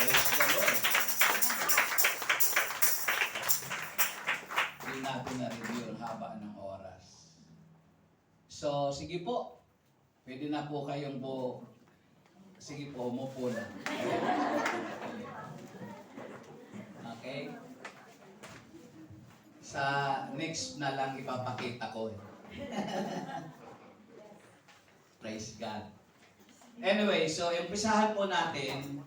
Praise the Lord. Hindi natin na-review ang haba ng oras. So, sige po. Pwede na po kayong sige po, umupo na. Okay? Sa next na lang ipapakita ko. Praise God. Anyway, so umpisahan po natin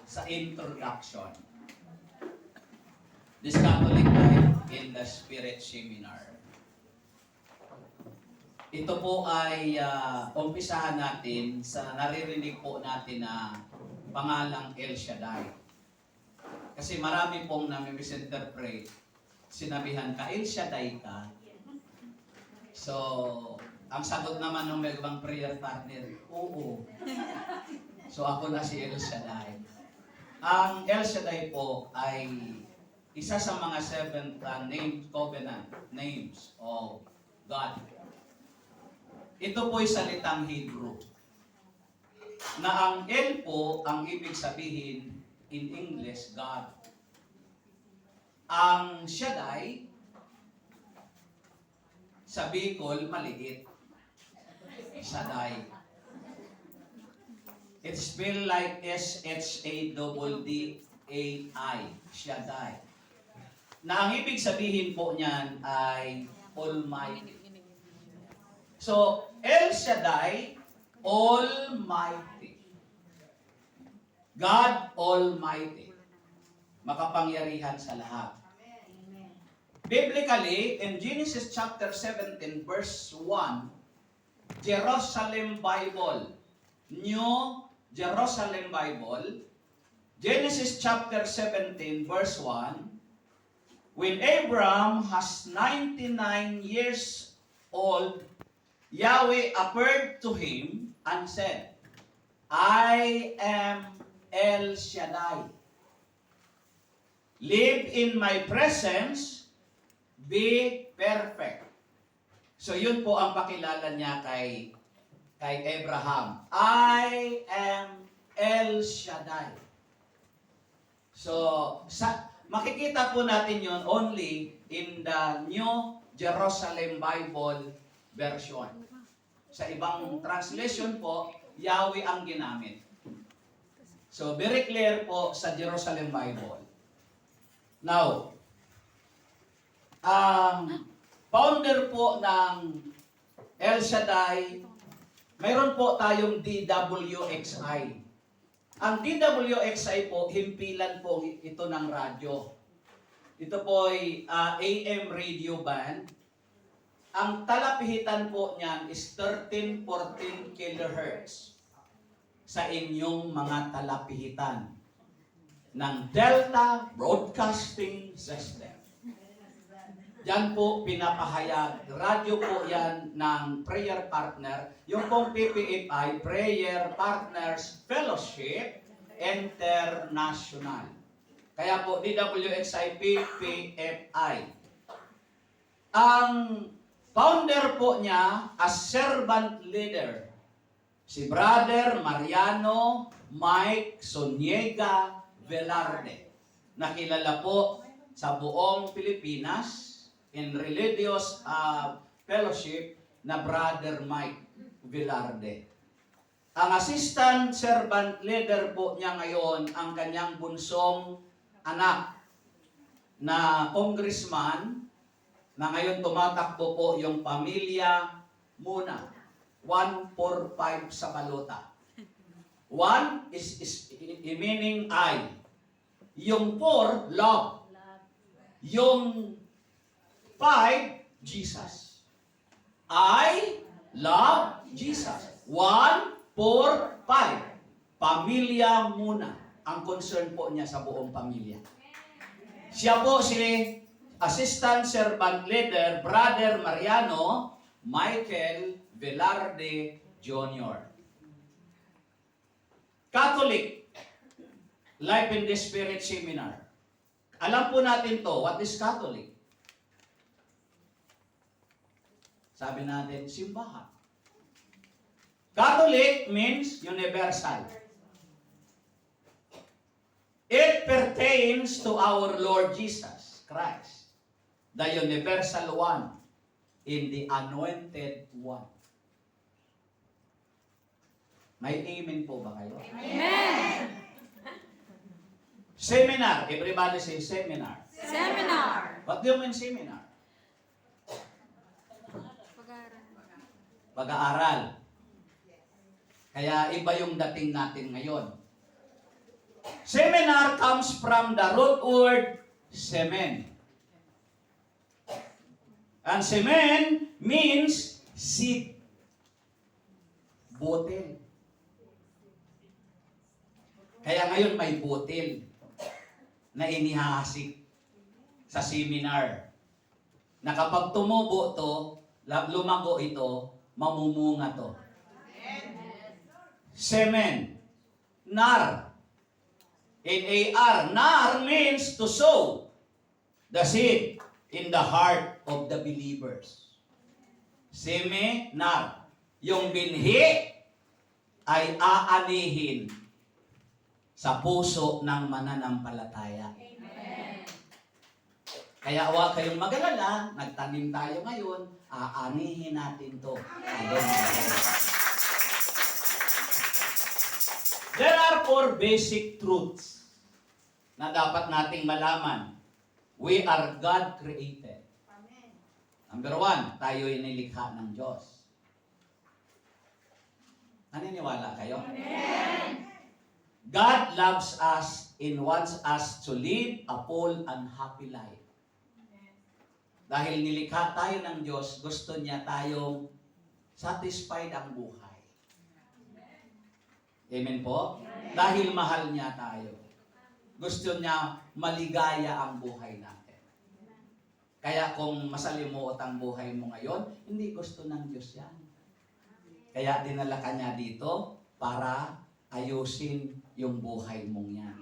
sa introduction. This Catholic Life in the Spirit Seminar. Ito po ay umpisahan natin sa naririnig po natin na pangalang El Shaddai. Kasi marami pong nami-misinterpret, sinabihan ka, El Shaddai ka. So, ang sagot naman ng may ibang prayer partner, oo. So, ako na si El Shaddai. Ang El Shaddai po ay isa sa mga seven covenant names of God. Ito po ay salitang Hebrew. Na ang El po, ang ibig sabihin in English, God. Ang Shaddai, sa Bicol, maliit. Shaddai. It's spelled like S-H-A-D-D-A-I. Shaddai. Na ang ibig sabihin po niyan ay Almighty. So, El Shaddai, Almighty. God Almighty. Makapangyarihan sa lahat. Biblically, in Genesis chapter 17, verse 1, Jerusalem Bible, New Jerusalem Bible, Genesis chapter 17, verse 1, when Abraham has 99 years old, Yahweh appeared to him and said, I am El Shaddai. Live in my presence, be perfect. So yun po ang pakilala niya kay Abraham. I am El Shaddai. So, makikita po natin yun only in the New Jerusalem Bible version. Sa ibang translation po, Yahweh ang ginamit. So, very clear po sa Jerusalem Bible. Now, ang founder po ng El Shaddai, mayroon po tayong DWXI. Ang DWXI po, himpilan po ito ng radyo. Ito po ay AM radio band. Ang talapihitan po niyan is 13-14 kHz sa inyong mga talapihitan ng Delta Broadcasting System. Yan po pinapahayag. Radyo po yan ng prayer partner. Yung pong PPFI, Prayer Partners Fellowship International. Kaya po, DWXI PPFI. Ang founder po niya as servant leader, si Brother Mariano Mike Soniega Velarde. Nakilala po sa buong Pilipinas in religious fellowship na Brother Mike Velarde. Ang assistant servant leader po niya ngayon ang kanyang bunsong anak na congressman na ngayon tumatakbo po yung pamilya muna. 145 sa balota. 1 is meaning I. Yung 4, love. Yung 5, Jesus. I love Jesus. 1, 4, 5. Pamilya muna. Ang concern po niya sa buong pamilya. Siya po si Assistant Servant Leader, Brother Mariano Michael Velarde Jr. Catholic Life in the Spirit Seminar. Alam po natin to, what is Catholic? Sabi natin, simbahan. Catholic means universal. pertains to our Lord Jesus Christ, the universal one, in the anointed one. May amen po ba kayo? Amen. Seminar. Everybody say seminar. Seminar. What do you mean seminar? Pag-aaral. Kaya iba yung dating natin ngayon. Seminar comes from the root word semen. And semen means seed. Butil. Kaya ngayon may butil na inihahasik sa seminar. Na kapag tumubo to, lumago ito, mamumunga to. Semen. Nar. N-A-R. Nar means to sow the seed in the heart of the believers. Seminar. Yung binhi ay aanihin sa puso ng mananampalataya. Amen. Kaya huwag kayong mag-alala, nagtanim tayo ngayon, aanihin natin to. There are 4 basic truths na dapat nating malaman. We are God created. Number 1, tayo ay nilikha ng Diyos. Naniniwala kayo? Amen. God loves us and wants us to live a full and happy life. Dahil nilikha tayo ng Diyos, gusto niya tayong satisfied ang buhay. Amen po? Amen. Dahil mahal niya tayo. Gusto niya maligaya ang buhay natin. Kaya kung masalimuot ang buhay mo ngayon, hindi gusto ng Diyos yan. Kaya dinala ka niya dito para ayusin yung buhay mong yan.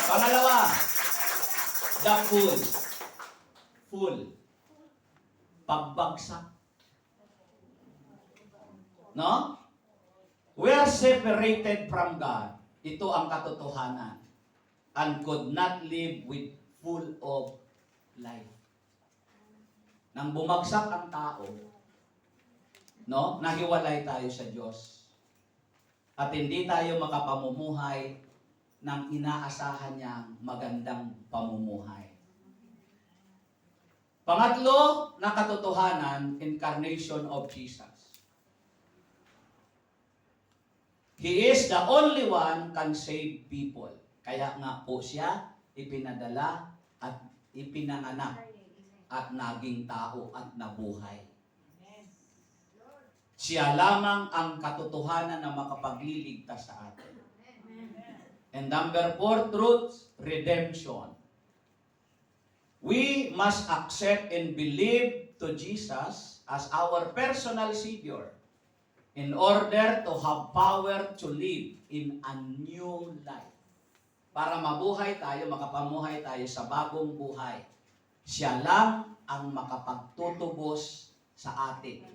Pangalawa, the full. Full. Pagbagsak. No? We are separated from God. Ito ang katotohanan. And could not live with full of life. Nang bumagsak ang tao, no? Nahiwalay tayo sa Diyos. At hindi tayo makapamumuhay ng inaasahan niyang magandang pamumuhay. Pangatlo na katotohanan, incarnation of Jesus. He is the only one can save people. Kaya nga po siya ipinadala at ipinanganak at naging tao at nabuhay. Siya lamang ang katotohanan na makapagliligtas sa atin. And number 4 truth, redemption. We must accept and believe to Jesus as our personal Savior in order to have power to live in a new life. Para mabuhay tayo, makapamuhay tayo sa bagong buhay. Siya lang ang makapagtutubos sa atin.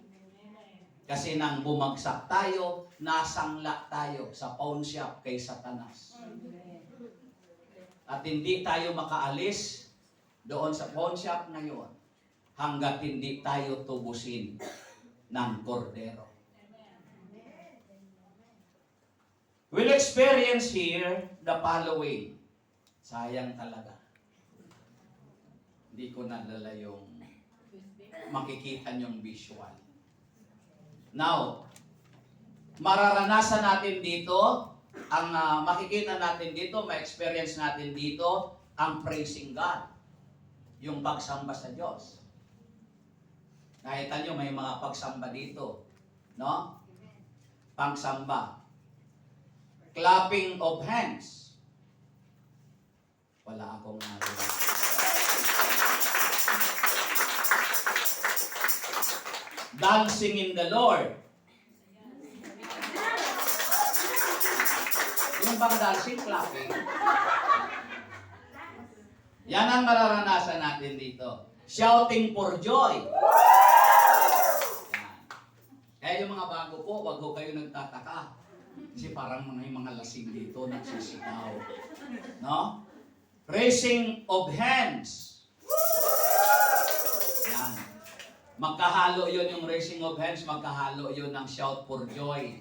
Kasi nang bumagsak tayo, nasangla tayo sa pawn shop kay Satanas. At hindi tayo makaalis doon sa pawn shop ngayon hanggat hindi tayo tubusin ng kordero. We'll experience here the following. Sayang talaga. Hindi ko nadala yung makikita yung visual. Now, mararanasan natin dito, ang makikita natin dito, ma-experience natin dito, ang praising God. Yung pagsamba sa Diyos. Nakita nyo, may mga pagsamba dito. No? Pagsamba. Clapping of hands. Wala akong narinig. Dancing in the Lord. Yung bang dancing, clapping. Yan ang mararanasan natin dito. Shouting for joy. Yan. Kaya yung mga bago po, wag ho kayo nagtataka. Kasi parang mga lasing dito, nagsisigaw. No? Raising of hands. Yan. Magkahalo yun yung raising of hands, magkahalo yun ng shout for joy.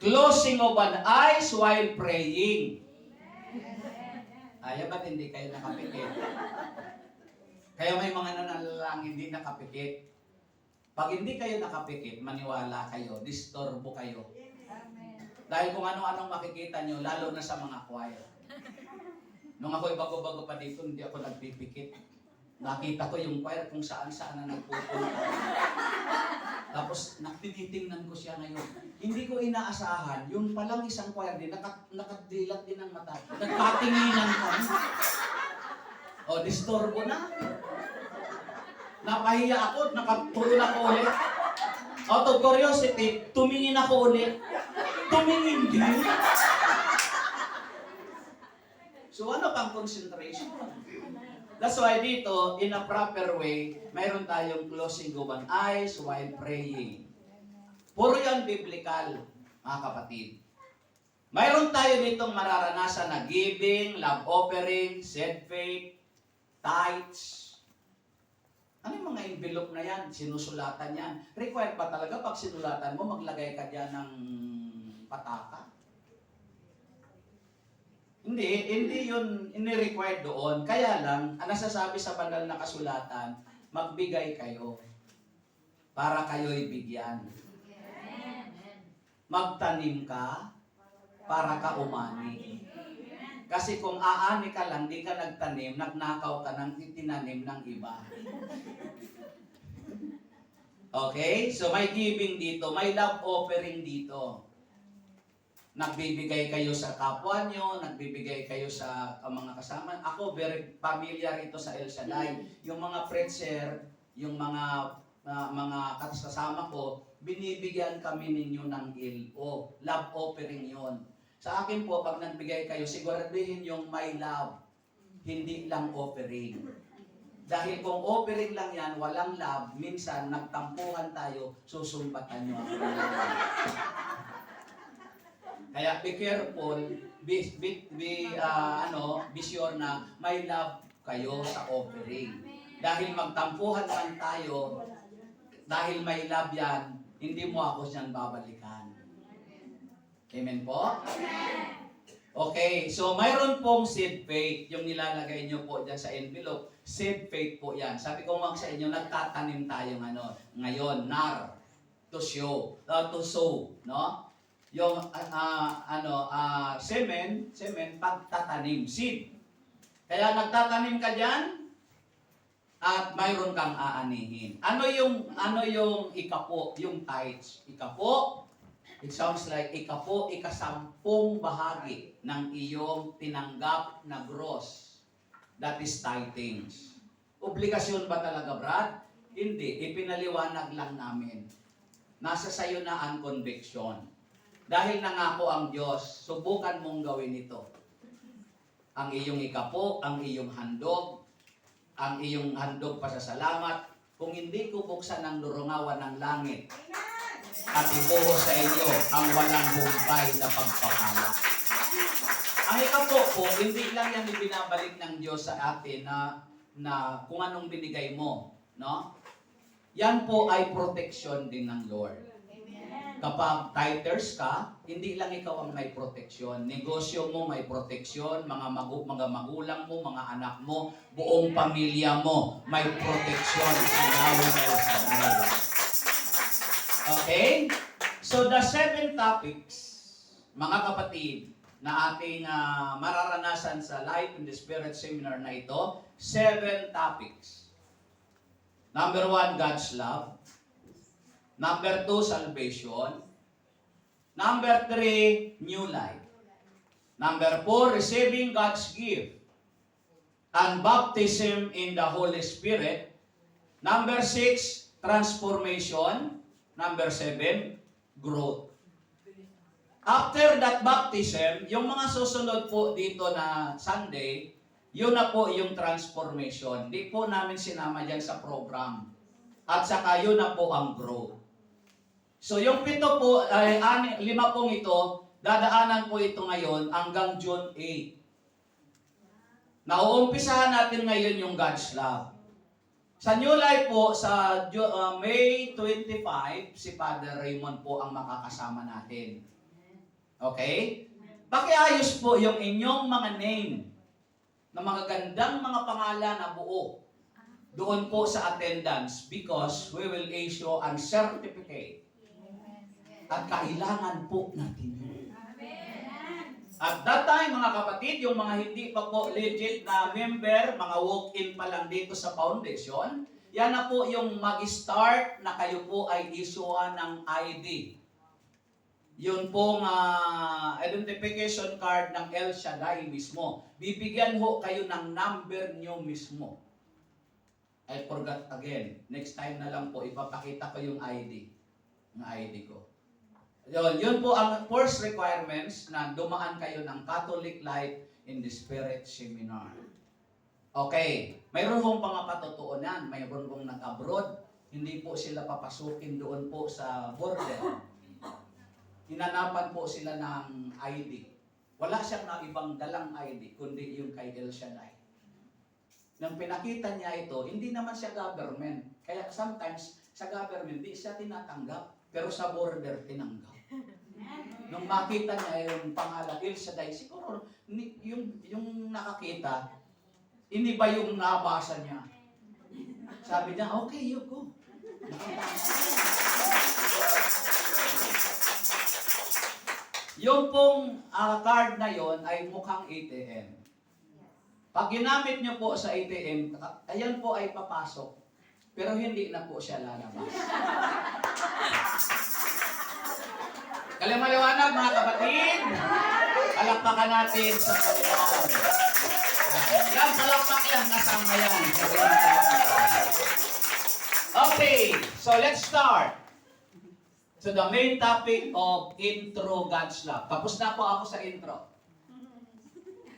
Closing of an eyes while praying. Ay, ba't hindi kayo nakapikit? Kaya may mga nanalalang hindi nakapikit. Pag hindi kayo nakapikit, maniwala kayo, disturbo kayo. Dahil kung ano-anong makikita nyo, lalo na sa mga choir. Nung ako'y bago-bago pa dito, hindi ako nagpipikit. Nakita ko yung choir kung saan-saan na nagpupunta. Tapos tinitingnan ko siya ngayon. Hindi ko inaasahan, yung palang isang choir din, nakadilat din ang mata. Nagpatinginan kami. O, disturbo na. Napahiya ako, nakatulog ako ulit. Out of curiosity, tumingin ako ulit. Tumingin din. So ano pang concentration? That's why dito, in a proper way, mayroon tayong closing of an eyes while praying. Puro yan biblical, mga kapatid. Mayroon tayo ditong mararanasan na giving, love offering, said faith, tithes. Ano yung mga envelope na yan? Sinusulatan yan. Required ba talaga pag sinulatan mo, maglagay ka dyan ng pataka? Hindi yun ini-required doon. Kaya lang, ang nasasabi sa banal na kasulatan, magbigay kayo para kayo'y bigyan. Magtanim ka para ka umani. Kasi kung aani ka lang, di ka nagtanim, nagnakaw ka ng itinanim ng iba. Okay? So may giving dito, may love offering dito. Nagbibigay kayo sa kapwa nyo, nagbibigay kayo sa mga kasama. Ako, very familiar ito sa El Shaddai. Yung mga preacher, yung mga kasama ko, binibigyan kami ninyo ng LO. Love offering yon. Sa akin po, pag nagbigay kayo, siguraduhin yung my love, hindi lang offering. Dahil kung offering lang yan, walang love, minsan nagtampuhan tayo, susumpatan nyo ako. Kaya be careful, be sure na may love kayo sa offering. Dahil magtampuhan man tayo, dahil may love yan, hindi mo ako siyan babalikan. Amen po? Okay, so mayroon pong seed faith, yung nilalagay nyo po dyan sa envelope. Seed faith po yan. Sabi ko sa inyo, nagtatanim tayo ngayon, to sow, no? Yung semen, pagtatanim, seed. Kaya nagtatanim ka diyan at mayroon kang aanihin. Ano yung ikapo, yung tithes? Ikapo, it sounds like ikapo, ikasampung bahagi ng iyong tinanggap na gross. That is tithings. Obligasyon ba talaga, Brad? Hindi, ipinaliwanag lang namin. Nasa sayo na ang conviction. Dahil nangako ang Diyos, subukan mong gawin ito. Ang iyong ikapo, ang iyong handog pasasalamat, kung hindi ko buksan ang durungawan ng langit at ibuhos sa inyo ang walang humpay na pagpapala. Ang ikapo po, hindi lang yan ibinabalik ng Diyos sa atin na kung anong binigay mo, no? Yan po ay protection din ng Lord. Kapag tithers ka, hindi lang ikaw ang may proteksyon. Negosyo mo may proteksyon, mga magulang mo, mga anak mo, buong pamilya mo may proteksyon sa Yahweh El Shaddai. Okay? So the 7 topics, mga kapatid, na ating mararanasan sa Life in the Spirit seminar na ito, 7 topics. Number 1, God's love. Number 2, salvation. Number 3, new life. Number 4, receiving God's gift. And baptism in the Holy Spirit. Number 6, transformation. Number 7, growth. After that baptism, yung mga susunod po dito na Sunday, yun na po yung transformation. Di po namin sinama dyan sa program. At saka yun na po ang growth. So yung 7 po, 5 pong ito, dadaanan po ito ngayon hanggang June 8. Nauumpisahan natin ngayon yung God's love. Sa New Life po, sa May 25, si Father Raymond po ang makakasama natin. Okay? Pakiayos po yung inyong mga name na mga gandang mga pangalan na buo doon po sa attendance because we will issue a certificate. At kailangan po natin yun. At that time, mga kapatid, yung mga hindi pa po legit na member, mga walk-in pa lang dito sa foundation, yan na po yung mag-start na kayo po ay issuean ng ID. Yun pong identification card ng El Shaddai mismo. Bibigyan ho kayo ng number nyo mismo. I forgot again. Next time na lang po, ipapakita ko yung ID. Yung ID ko. Yun po ang first requirements na dumaan kayo ng Catholic Life in the Spirit Seminar. Okay, mayroon pong mga patutuunan, mayroon pong nag-abroad, hindi po sila papasukin doon po sa border. Hinanapan po sila ng ID. Wala siyang na ibang dalang ID, kundi yung kay El Shaddai. Nang pinakita niya ito, hindi naman siya government. Kaya sometimes sa government, hindi siya tinatanggap. Pero sa border, tinanggap. Nung makita niya yung pangalan, El Shaddai, siguro yung nakakita, iniba yung nabasa niya. Sabi niya, okay, you go. Yung pong card na yon ay mukhang ATM. Pag ginamit niyo po sa ATM, ayan po ay papasok. Pero hindi na po siya lalabas. Kalimaliwanag mga kapatid, palakpakan natin sa Panginoon. Yan, palakpak yan, kasama yan. Okay, so let's start to the main topic of intro God's love. Tapos na po ako sa intro.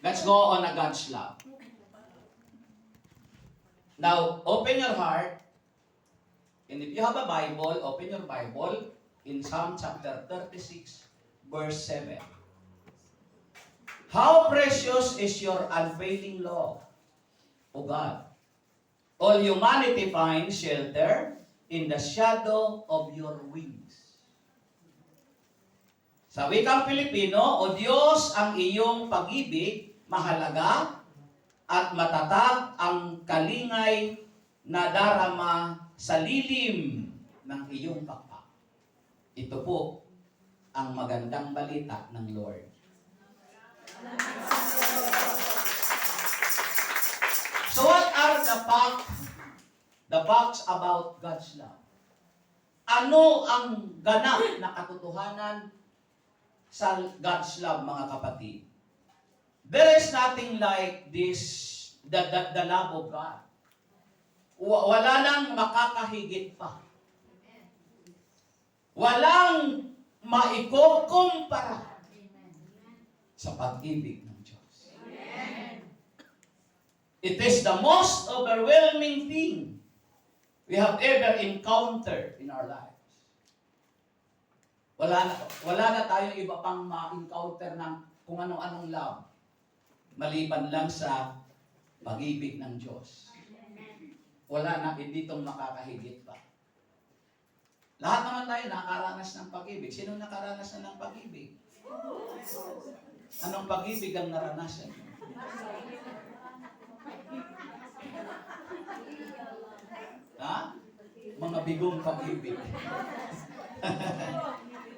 Let's go on a God's love. Now, open your heart. And if you have a Bible, open your Bible in Psalm chapter 36, verse 7. How precious is your unfailing love, O God. All humanity finds shelter in the shadow of your wings. Sa wikang Pilipino, O Diyos, ang iyong pag-ibig, mahalaga at matatag ang kalingay na darama sa lilim ng iyong pakpak. Ito po ang magandang balita ng Lord. So what are the facts about God's love? Ano ang ganap na katotohanan sa God's love, mga kapatid? There is nothing like this, the love of God. Wala nang makakahigit pa. Walang maikukumpara sa pag-ibig ng Diyos. It is the most overwhelming thing we have ever encountered in our lives. Wala na tayong iba pang ma-encounter ng kung anong-anong love maliban lang sa pag-ibig ng Diyos. Wala na, hindi itong makakahigit pa. Lahat naman tayo nakaranas ng pag-ibig. Sino nakaranas na ng pag-ibig? Anong pag-ibig ang naranasan? Ha? Mga bigong pag-ibig.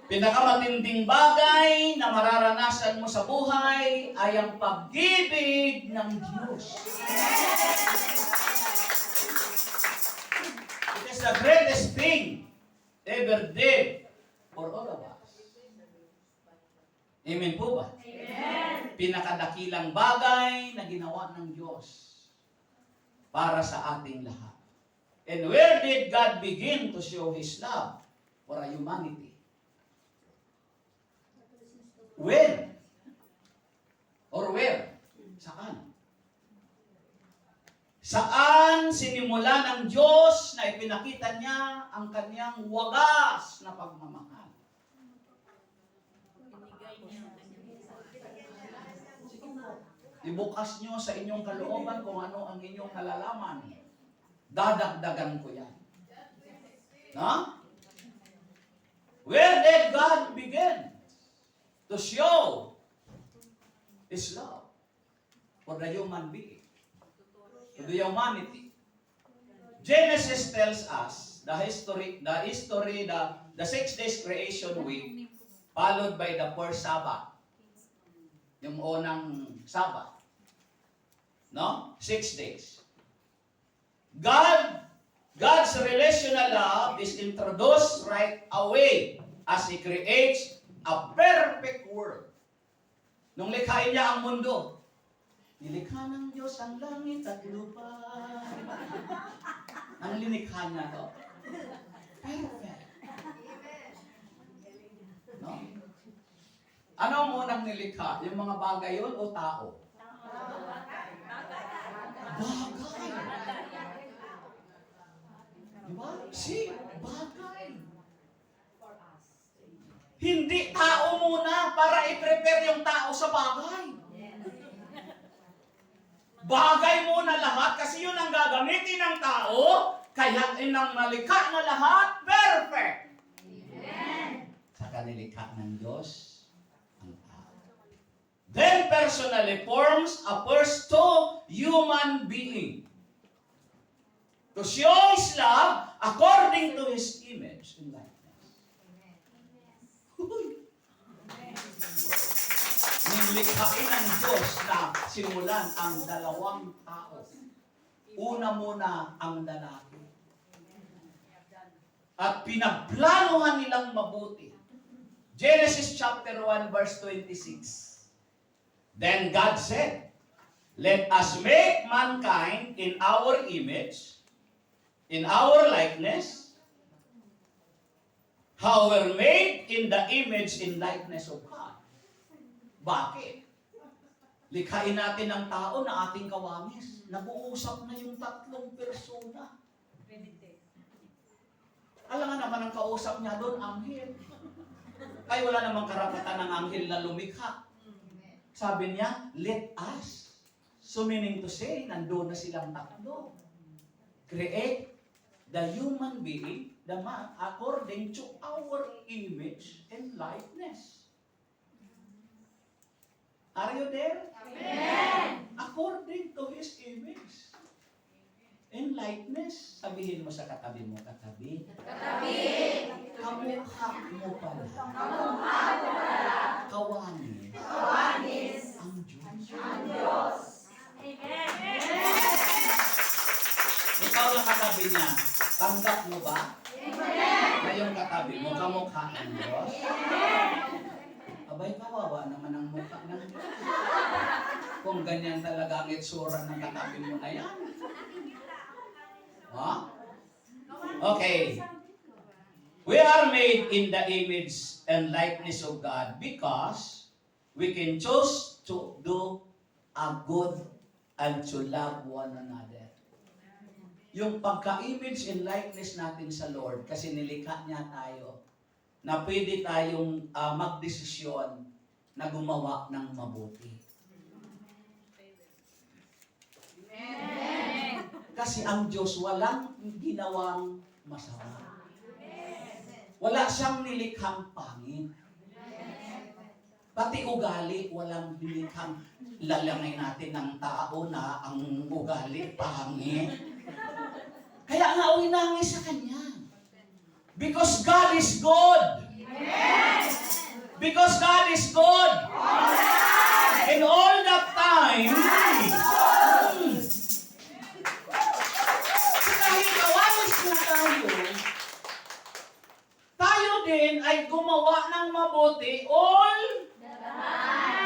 Pinakamatinding bagay na mararanasan mo sa buhay ay ang pag-ibig ng Diyos. It is the greatest thing ever did for all of us. Amen po ba? Amen. Pinakadakilang bagay na ginawa ng Diyos para sa ating lahat. And where did God begin to show His love for a humanity? When? Or where? Saan? Saan sinimula ng Diyos na ipinakita niya ang kanyang wagas na pagmamahal? Ibukas nyo sa inyong kalooban kung ano ang inyong nalalaman. Dadagdagan ko yan. No? Where did God begin to show His love for the human being, to the humanity? Genesis tells us the 6 days creation week, followed by the first Sabbath. Yung unang Sabbath. No? 6 days. God's relational love is introduced right away as He creates a perfect world. Nung likhain niya ang mundo, nilikha ng Diyos ang langit at lupa. Ang linikha niya to. Perfect. No? Ano munang nilikha? Yung mga bagay yun o tao? Bagay. Diba? Bagay. Hindi tao muna para i-prepare yung tao sa bagay. Bagay muna lahat kasi yun ang gagamitin ng tao, kaya inang malikha na lahat, perfect. Sa kanilikha ng Diyos, ang tao. Then personally forms a first human being to show His love according to His image and likeness. Nilikhain ng Diyos na simulan ang dalawang tao. Una muna ang lalaki. At pinagplanuhan nilang mabuti. Genesis chapter 1 verse 26. Then God said, "Let us make mankind in our image, in our likeness, how we're made in the image and likeness of God." Bakit? Likhain natin ang tao na ating kawamis. Nag-uusap na yung tatlong persona. Alam nga naman ang kausap niya doon, anghel. Ay wala namang karapatan ng anghel na lumikha. Sabi niya, let us. So meaning to say, nandoon na silang tatlo. Create the human being, the man, according to our image and likeness. Are you there? Amen. According to His image and likeness. Sabihin mo sa katabi mo, katabi. Katabi. Kamukha mo pala. Kamukha mo pala. Kawanis. Kawanis. Ang Diyos. Ang Diyos. Amen. Ikaw na katabi niya, tanggap mo ba? Amen. Na yung katabi mo, kamukha ng Diyos? Abay, kawawa naman ang mukha ng Diyos. Kung ganyan talaga ang itsura ng katabi mo na yan. Ha? Okay. We are made in the image and likeness of God because we can choose to do a good and to love one another. Yung pagka-image and likeness natin sa Lord, kasi nilikha niya tayo, na pwede tayong magdesisyon na gumawa ng mabuti. Amen. Kasi ang Diyos walang ginawang masama. Wala siyang nilikhang pangit. Pati ugali, walang nilikhang lalangay natin ng tao na ang ugali pangit. Kaya nga winangis sa Kanya. Because God is good. Because God is good. And all the time, kahit kawalis na tayo din ay gumawa ng mabuti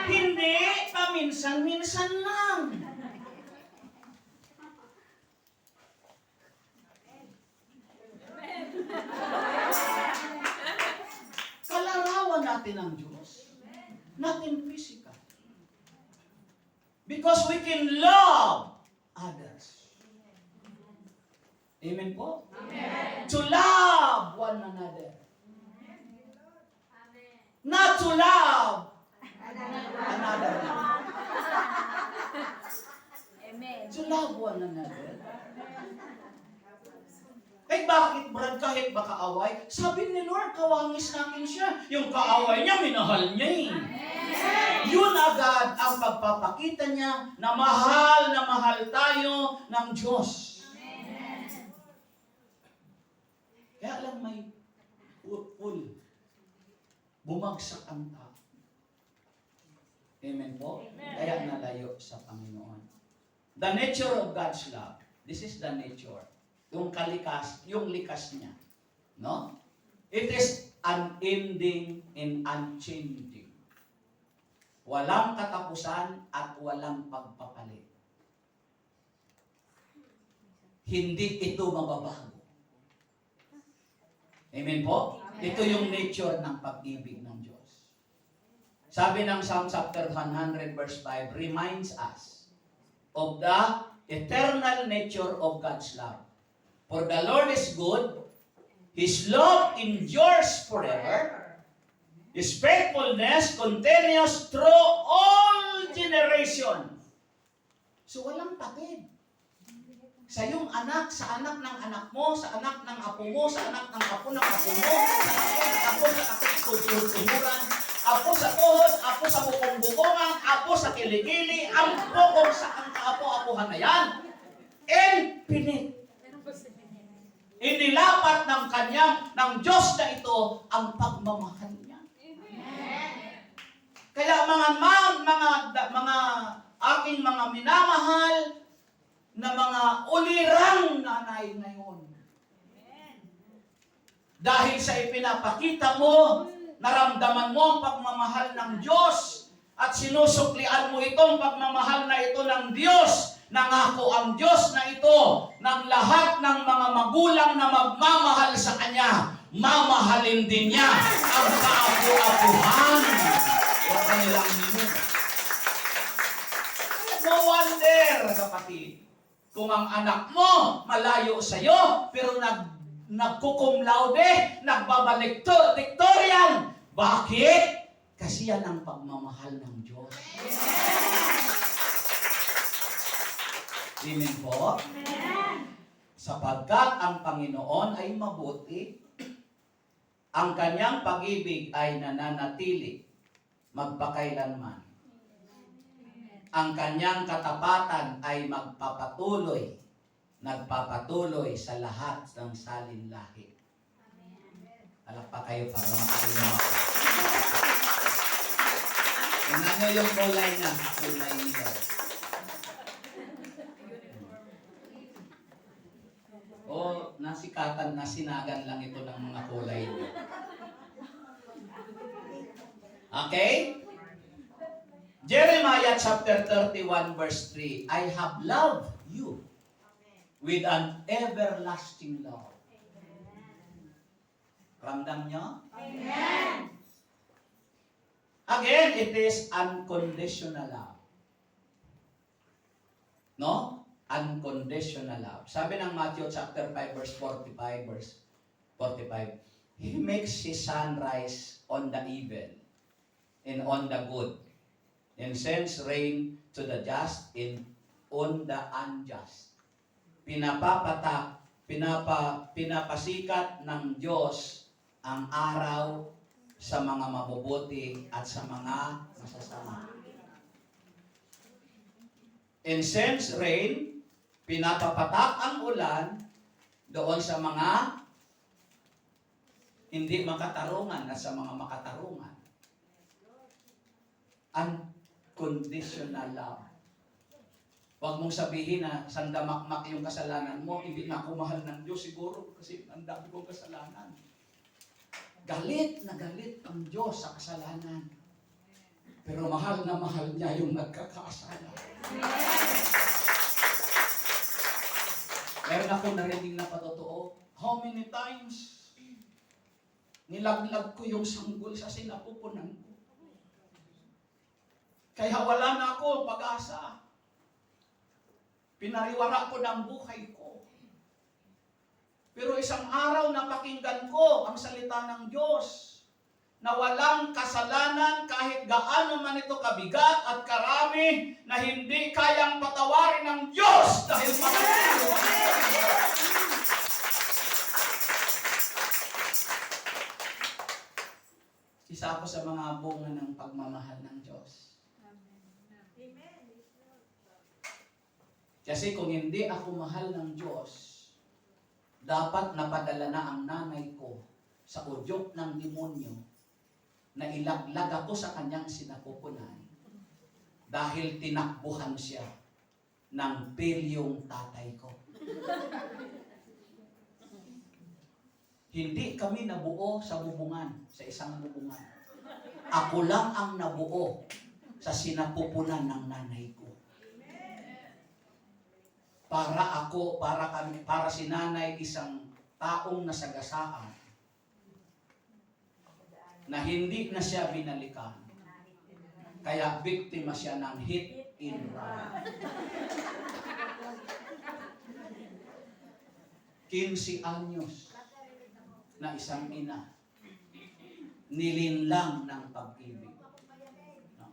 hindi paminsan-minsan lang. Kalarawan natin ang Diyos. Not in physical. Because we can love others. Amen po? Amen. To love one another. Not to love another. love one another. Eh bakit Brad, kahit baka away? Sabi ni Lord, kawangis natin siya. Yung kaaway niya, minahal niya eh. Yun agad ang pagpapakita niya na mahal tayo ng Diyos. Kaya lang may bumagsak ang tao. Amen po? Kaya nalayo sa Panginoon. The nature of God's love. This is the nature. Yung likas niya. No? It is unending and unchanging. Walang katapusan at walang pagpapalit. Hindi ito mababago. Amen po? Ito yung nature ng pag-ibig ng Diyos. Sabi ng Psalm chapter 100 verse 5, reminds us of the eternal nature of God's love. For the Lord is good, His love endures forever, His faithfulness continues through all generations. So walang takid. Sa iyong anak, sa anak ng anak mo, sa anak ng apo mo, sa anak ng apo ng apo mo, sa apo sa katutumuran, apo sa tuhod, apo sa bukong-bukongan, apo sa kilikili, ang kung saan kaapo-apuhan na yan. Infinite. Inilapat ng Diyos na ito ang pagmamahal niya. Kaya mga aking mga minamahal na mga ulirang nanay ngayon. Dahil sa ipinapakita mo, naramdaman mo ang pagmamahal ng Diyos at sinusuklian mo itong pagmamahal na ito ng Diyos. Nangako ang Diyos na ito ng lahat ng mga magulang na magmamahal sa Kanya, mamahalin din niya ang kaapu-apuhan. Huwag kanilang minun. No wonder, kapatid, kung ang anak mo malayo sa iyo, pero nagkukum laude, nagbabalik-diktorian. Bakit? Kasi yan ang pagmamahal ng Diyos. Amen po? Sapagkat ang Panginoon ay mabuti, ang kanyang pag-ibig ay nananatili magpakailanman. Ang kanyang katapatan ay nagpapatuloy sa lahat ng salinlahi. Alakpak kayo para makainom ako. Tingnan nyo yung kulay niya, kulay niya. O nasikatan, nasinagan lang ito ng mga kulay niya. Okay? Jeremiah chapter 31 verse 3, I have loved you with an everlasting love. Ramdam nyo? Amen. Again, it is unconditional love. No? Unconditional love. Sabi ng Matthew chapter 5 verse 45, He makes His sun rise on the evil and on the good, and sends rain to the just and on the unjust. Pinapasikat ng Diyos ang araw sa mga mabubuti at sa mga masasama. And sends rain, pinapapatak ang ulan doon sa mga hindi makatarungan at sa mga makatarungan. Unconditional love. Huwag mong sabihin na sandamakmak yung kasalanan mo, hindi na ako mahal ng Diyos siguro kasi ang dami kong kasalanan. Galit na galit ang Diyos sa kasalanan. Pero mahal na mahal niya yung nagkakasala. Meron akong narinig na patotoo. How many times nilaglag ko yung sanggol sa sinapupunan ko. Kaya wala na ako pag-asa. Pinariwara ko ng buhay ko. Pero isang araw napakinggan ko ang salita ng Diyos na walang kasalanan kahit gaano man ito kabigat at karami marami na hindi kayang patawarin ng Diyos dahil marami. Isa ako sa mga bunga ng pagmamahal ng Diyos. Kasi kung hindi ako mahal ng Diyos, dapat napadala na ang nanay ko sa udyok ng demonyo na ilaglag ako sa kanyang sinapupunan dahil tinakbuhan siya ng pilyong tatay ko. Hindi kami nabuo sa bubungan, sa isang bubungan. Ako lang ang nabuo sa sinapupunan ng nanay ko. Para si nanay isang taong nasagasaan na hindi na siya binalikan. Kaya biktima siya ng hit and run. 15 anyos na isang ina, nilinlang ng pag-ibig. No?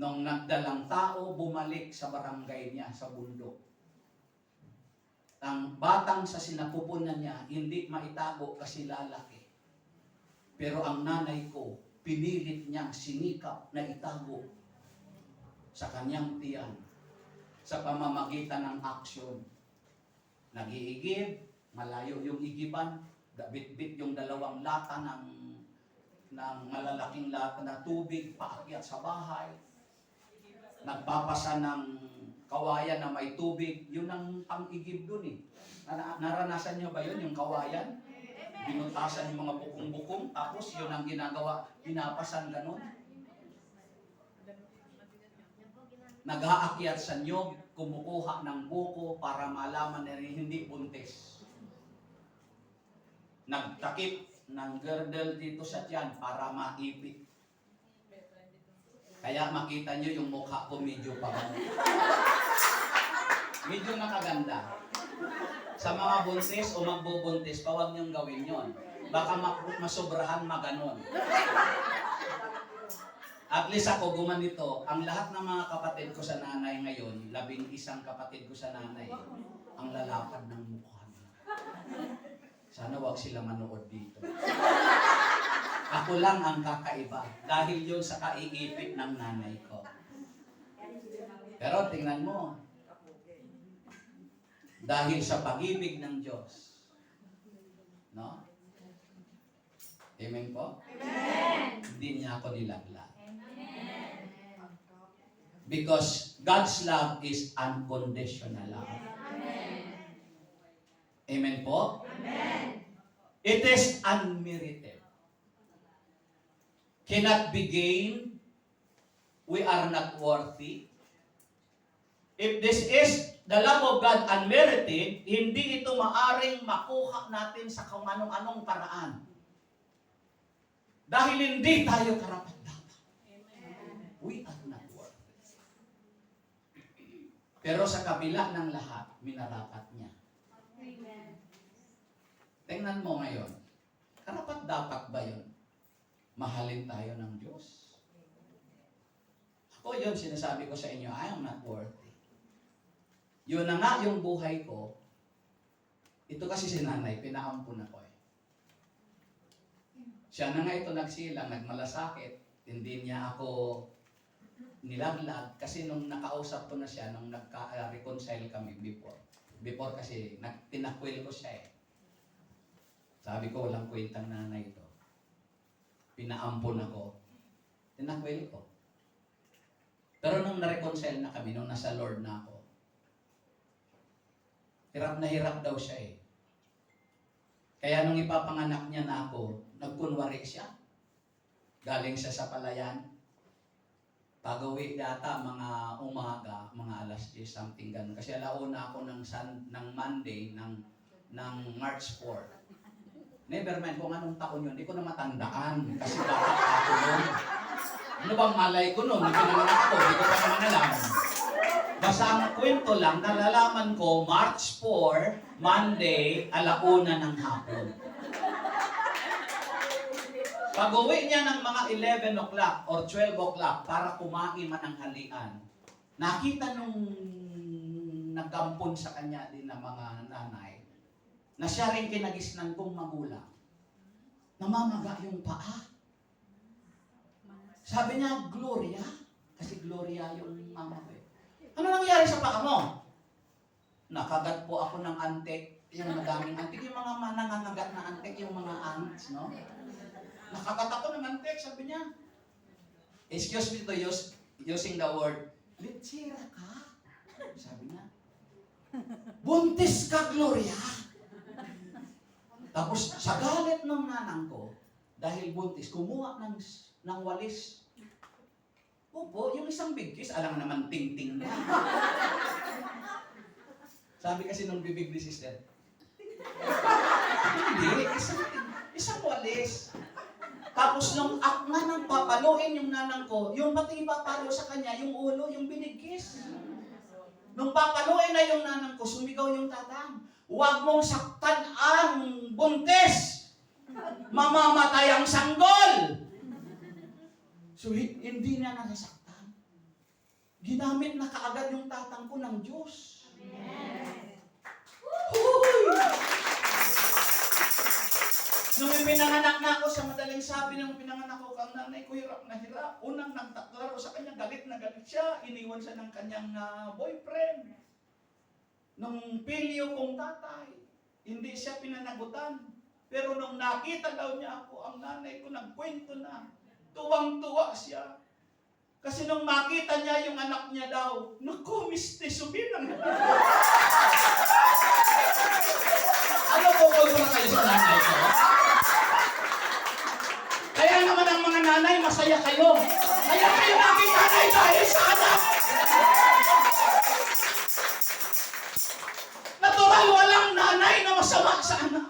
Nung nagdalang tao, bumalik sa barangay niya, sa bundok. Ang batang sa sinapupunan niya, hindi maitago kasi lalaki. Pero ang nanay ko, pinilit niyang sinikap na itago sa kanyang tiyan sa pamamagitan ng aksyon. Nag-iigib, malayo yung igiban, bit-bit yung dalawang lata ng malalaking lata na tubig, paakyat sa bahay. Nagpapasa ng kawayan na may tubig, yun ang pang-igib dun eh. Naranasan nyo ba yun, yung kawayan? Binutasan yung mga bukong-bukong, tapos yun ang ginagawa, pinapasan ganun. Nag-aakyat sa nyog, kumukuha ng buko para malaman na hindi buntis. Nagtakip ng girdle dito sa tiyan para maipit. Kaya makita nyo yung mukha ko medyo paganda. Medyo nakaganda. Sa mga buntis o magbubuntis, huwag niyong gawin yon. Baka masobrahan maganon. At least ako gumanito, ang lahat ng mga kapatid ko sa nanay ngayon, 11 kapatid ko sa nanay, ang lalapad ng mukha nila. Sana wag sila manood dito. Ako lang ang kakaiba dahil yun sa kaiipit ng nanay ko. Pero tingnan mo, dahil sa pag-ibig ng Diyos, no? Amen po? Amen. Hindi niya ako nilaglag. Because God's love is unconditional love. Amen po? Amen. It is unmerited. Cannot be gained. We are not worthy. If this is the love of God unmerited, hindi ito maaring makuha natin sa kung anong-anong paraan. Dahil hindi tayo karapat-dapat. We are not worthy. Pero sa kabila ng lahat, minarapat niya. Tingnan mo ngayon, karapat-dapat ba yun? Mahalin tayo ng Diyos? Ako yun, sinasabi ko sa inyo, I am not worthy. Yun na nga yung buhay ko. Ito kasi si nanay, pinaampun ako eh. Siya na nga ito nagsilang, nagmalasakit. Hindi niya ako nilaglag kasi nung nakausap ko na siya, nung nagka-reconcile kami before. Before kasi, tinakwil ko siya eh. Sabi ko, walang kwentang nanay ito. Pinaampun ako. Tinakwil ko. Pero nung na-reconcile na kami, nung nasa Lord na ako, hirap na hirap daw siya eh. Kaya nung ipapanganak niya na ako, nagkunwari siya. Galing siya sa palayan. Pag-uwi data, mga umaga, mga alas 10, something ganun. Kasi alauna ako ng Monday, ng March 4. Never mind kung anong taon yun, hindi ko na matandaan. Kasi dapat ako nun. Ano bang malay ko nun? Hindi pinanganak ako, hindi ko pa naman alam. Basta ang kwento lang, nalalaman ko, March 4, Monday, alauna ng hapon. Pag-uwi niya ng mga 11 o'clock or 12 o'clock para kumain man ng halian, nakita nung nagkampon sa kanya din ng mga nanay na siya rin kinagisnan kong magulang. Namamaga yung paa. Sabi niya, Gloria. Kasi Gloria yung mama ko. Ano nangyari sa paa mo? Nakagat po ako ng antek. Yung madaming antek. Yung mga nangangagat na antek, yung mga ants, no? Nakagat ako ng antek, sabi niya. Excuse me to using the word, litsira ka. Sabi niya. Buntis ka, Gloria. Tapos, sa galit ng nanang ko, dahil buntis, kumuha ng walis. Opo, yung isang bigkis, alam naman ting-ting na. Sabi kasi nung bibig ni sister, hindi, isang walis. Tapos nung akma ng papaluin yung nanang ko, yung pati ipapalo sa kanya, yung ulo, yung binigkis. Nung papaluin na yung nanang ko, sumigaw yung tatang, huwag mong saktan ang buntis! Mamamatay ang sanggol! So, hindi na nasasaktan. Ginamit na kaagad yung tatang ko ng Diyos. Amen. Nung pinanganak na ako, sa madaling sabi ng pinanganak ko, ang nanay ko hirap na hirap. Unang nagtaklaro sa kanya, galit na galit siya. Iniwan siya ng kanyang boyfriend. Nung pilyo kong tatay, hindi siya pinanagutan. Pero nung nakita daw niya ako, ang nanay ko nagkwento na. Tuwang-tuwa siya. Kasi nung makita niya yung anak niya daw, naku, Mr. Subinang. Ano po na kayo sa nanay ko? Kaya naman ang mga nanay, masaya kayo. Kaya kayo naging nanay dahil sa anak. Natural, walang nanay na masama sa anak.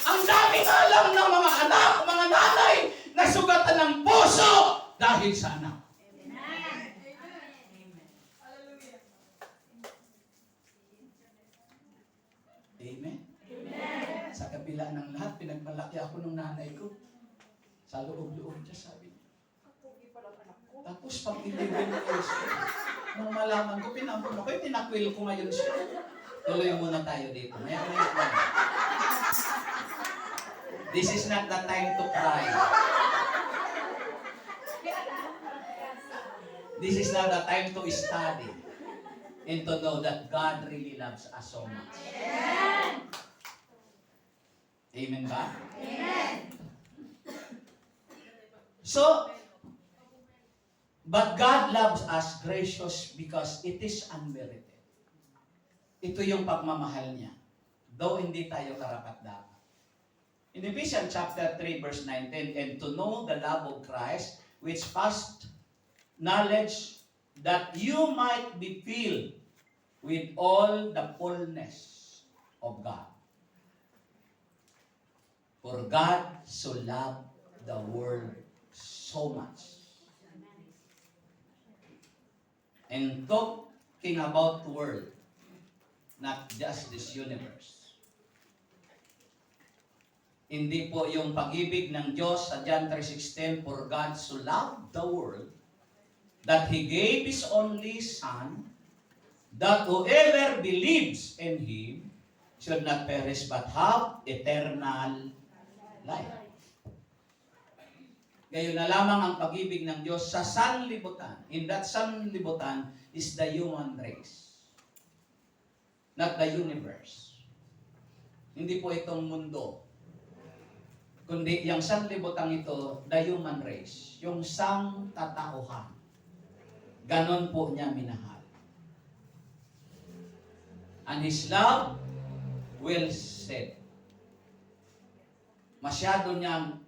Ang daming alam ng mga anak, mga nanay, na sugatan ng puso dahil sa anak. Amen? Amen. Sa kabila ng lahat, pinagmalaki ako ng nanay ko. Sa loob-loob niya, sabi niya. Tapos pag 11 years ko, nung malaman ko, pinampun ako, tinakwil ko ngayon siya. Tuloy muna tayo dito. Maya-maya lang. This is not the time to cry. This is not the time to study and to know that God really loves us so much. Amen. Amen ba? Amen. So, but God loves us gracious because it is unmerited. Ito yung pagmamahal niya. Though hindi tayo karapat-dapat. In Ephesians chapter 3 verse 19, and to know the love of Christ, which past knowledge, that you might be filled with all the fullness of God. For God so loved the world so much. And talking about the world, not just this universe. Hindi po yung pag-ibig ng Diyos sa John 3:16, for God so loved the world that He gave His only Son, that whoever believes in Him should not perish but have eternal life. Gayon na lamang ang pag-ibig ng Diyos sa sanlibutan. In that sanlibutan is the human race, not the universe. Hindi po itong mundo, kundi yung sanlibutan ito, the human race, yung sangkatauhan. Ganon po niya minahal. And His love will said. Masyado niyang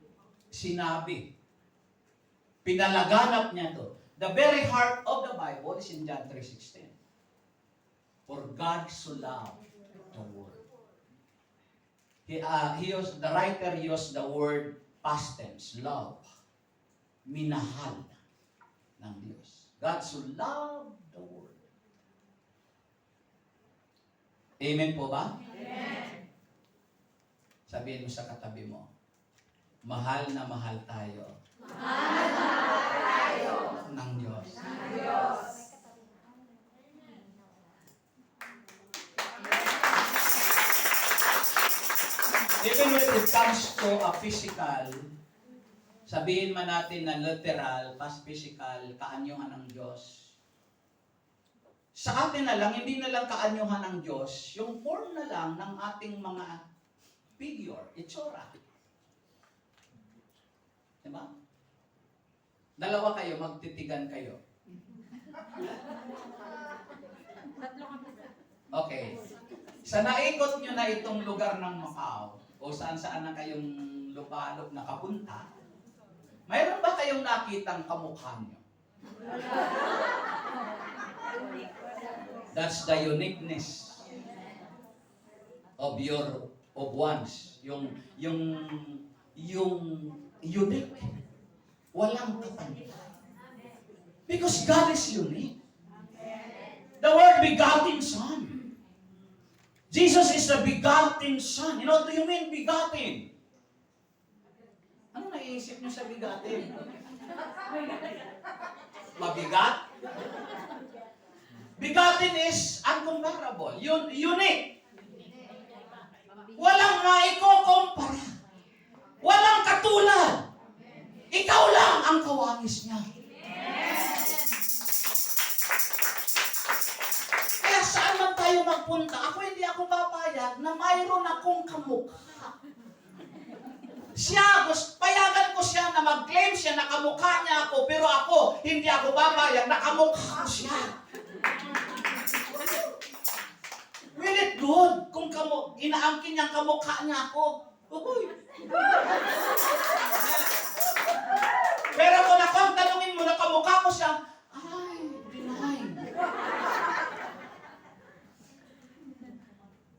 sinabi. Pinalaganap niya to. The very heart of the Bible is in John 3:16. For God so loved the world. The writer used the word past tense, love. Minahal ng Diyos. God so loved the world. Amen po ba? Amen. Sabihin mo sa katabi mo, Mahal na mahal tayo. Ng Diyos. Even when it comes to a physical, sabihin man natin na literal, past physical, kaanyuhan ng Diyos. Sa atin na lang, hindi na lang kaanyuhan ng Diyos, yung form na lang ng ating mga figure, itsura. Diba? Dalawa kayo, magtitigan kayo. Okay. Sa naikot nyo na itong lugar ng Macau, o saan-saan na kayong lupalop nakapunta, mayroon ba kayong nakitang kamukha nyo? That's the uniqueness of ones. Yung unique. Walang kapalit. Because God is unique. The word begotten Son. Jesus is the begotten Son. You know, what do you mean begotten? Ano naiisip niyo sa bigatin? Mabigat? Begotten is uncomparable. Unique. Walang maikukumpara. Walang katulad. Ikaw lang ang kawangis niya. Kaya saan man tayo magpunta, hindi ako papayag na mayroon akong kamukha. Payagan ko siya na mag-claim siya na kamukha niya ako, pero ako, hindi ako papayag na kamukha ko siya. Will it good kung inaangkin niyang kamukha niya ako? Uy. Pero kung tanungin mo na kamukha ko siya, ay, deny.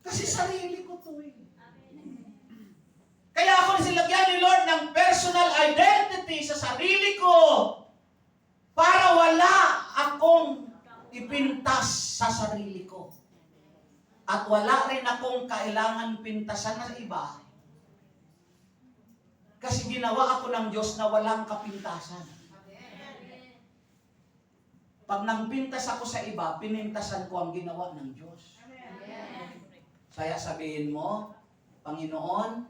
Kasi sarili ko to eh. Kaya ako silagyan ni Lord ng personal identity sa sarili ko para wala akong ipintas sa sarili ko. At wala rin akong kailangan pintasan ng iba. Kasi ginawa ako ng Diyos na walang kapintasan. Pag nangpintas ako sa iba, pinintasan ko ang ginawa ng Diyos. Kaya sabihin mo, Panginoon,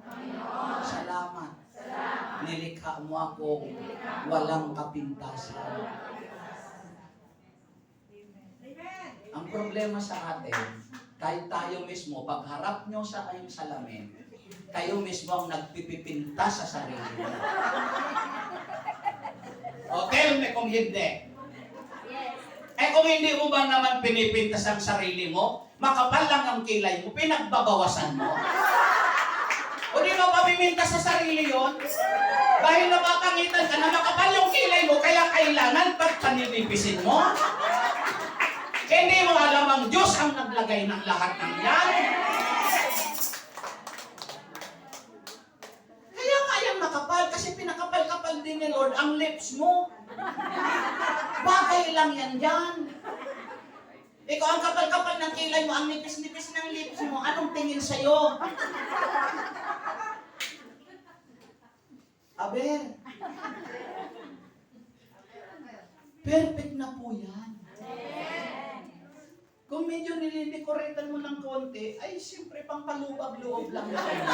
salamat. Nilikha mo ako walang kapintasan. Ang problema sa atin, kahit tayo mismo, pag harap nyo sa kayong salamin, kayo mismo ang nagpipipintas sa sarili. O, tell me kung hindi. Kung hindi mo ba naman pinipintas ang sarili mo, makapal lang ang kilay mo, pinagbabawasan mo. O di ba papimintas sa sarili yon? Dahil napapangitan ka na makapal yung kilay mo, kaya kailangan paninipisin mo. Hindi mo alam ang Diyos ang naglagay ng lahat ng yan. Kaya nga yan makapal, kasi pinakapal-kapal din ni Lord ang lips mo. Bagay lang yan dyan. Ikaw ang kapal-kapal ng kilay mo, ang nipis-nipis ng lips mo, anong tingin sa'yo? Aber, perfect na po yan. Kung medyo nilidekoretan mo ng konti, ay siyempre pang palubag-loob lang na kayo.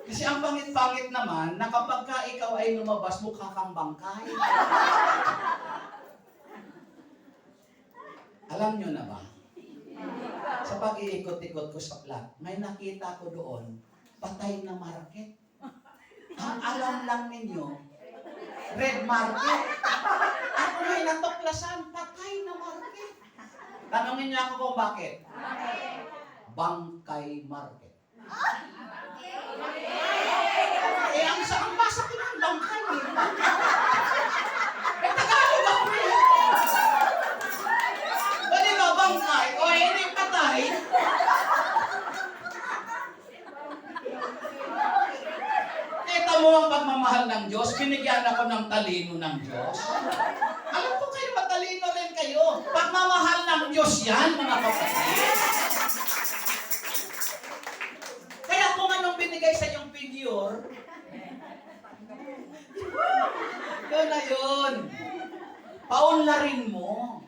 Kasi ang pangit-pangit naman, na kapag ka ikaw ay lumabas, mukha kang bangkay. Alam nyo na ba? Sa pag-iikot-ikot ko sa plot, may nakita ko doon, patay na market. Ang alam lang ninyo, red market. Ako may natuklasan, patay na market. Tanungin niyo ako kung bakit. Bangkay market. Ang basa ko ng bangkay eh. Tagalog ako eh. O di ba bangkay? O hindi patay. Kita mo ang pagmamahal ng Diyos, binigyan ako ng talino ng Diyos. Alam ko kayo, matalino rin kayo. Pagmamahal ng Diyos yan, mga kapatid. binigay sa iyong figure, yun na yun. Paunlarin mo.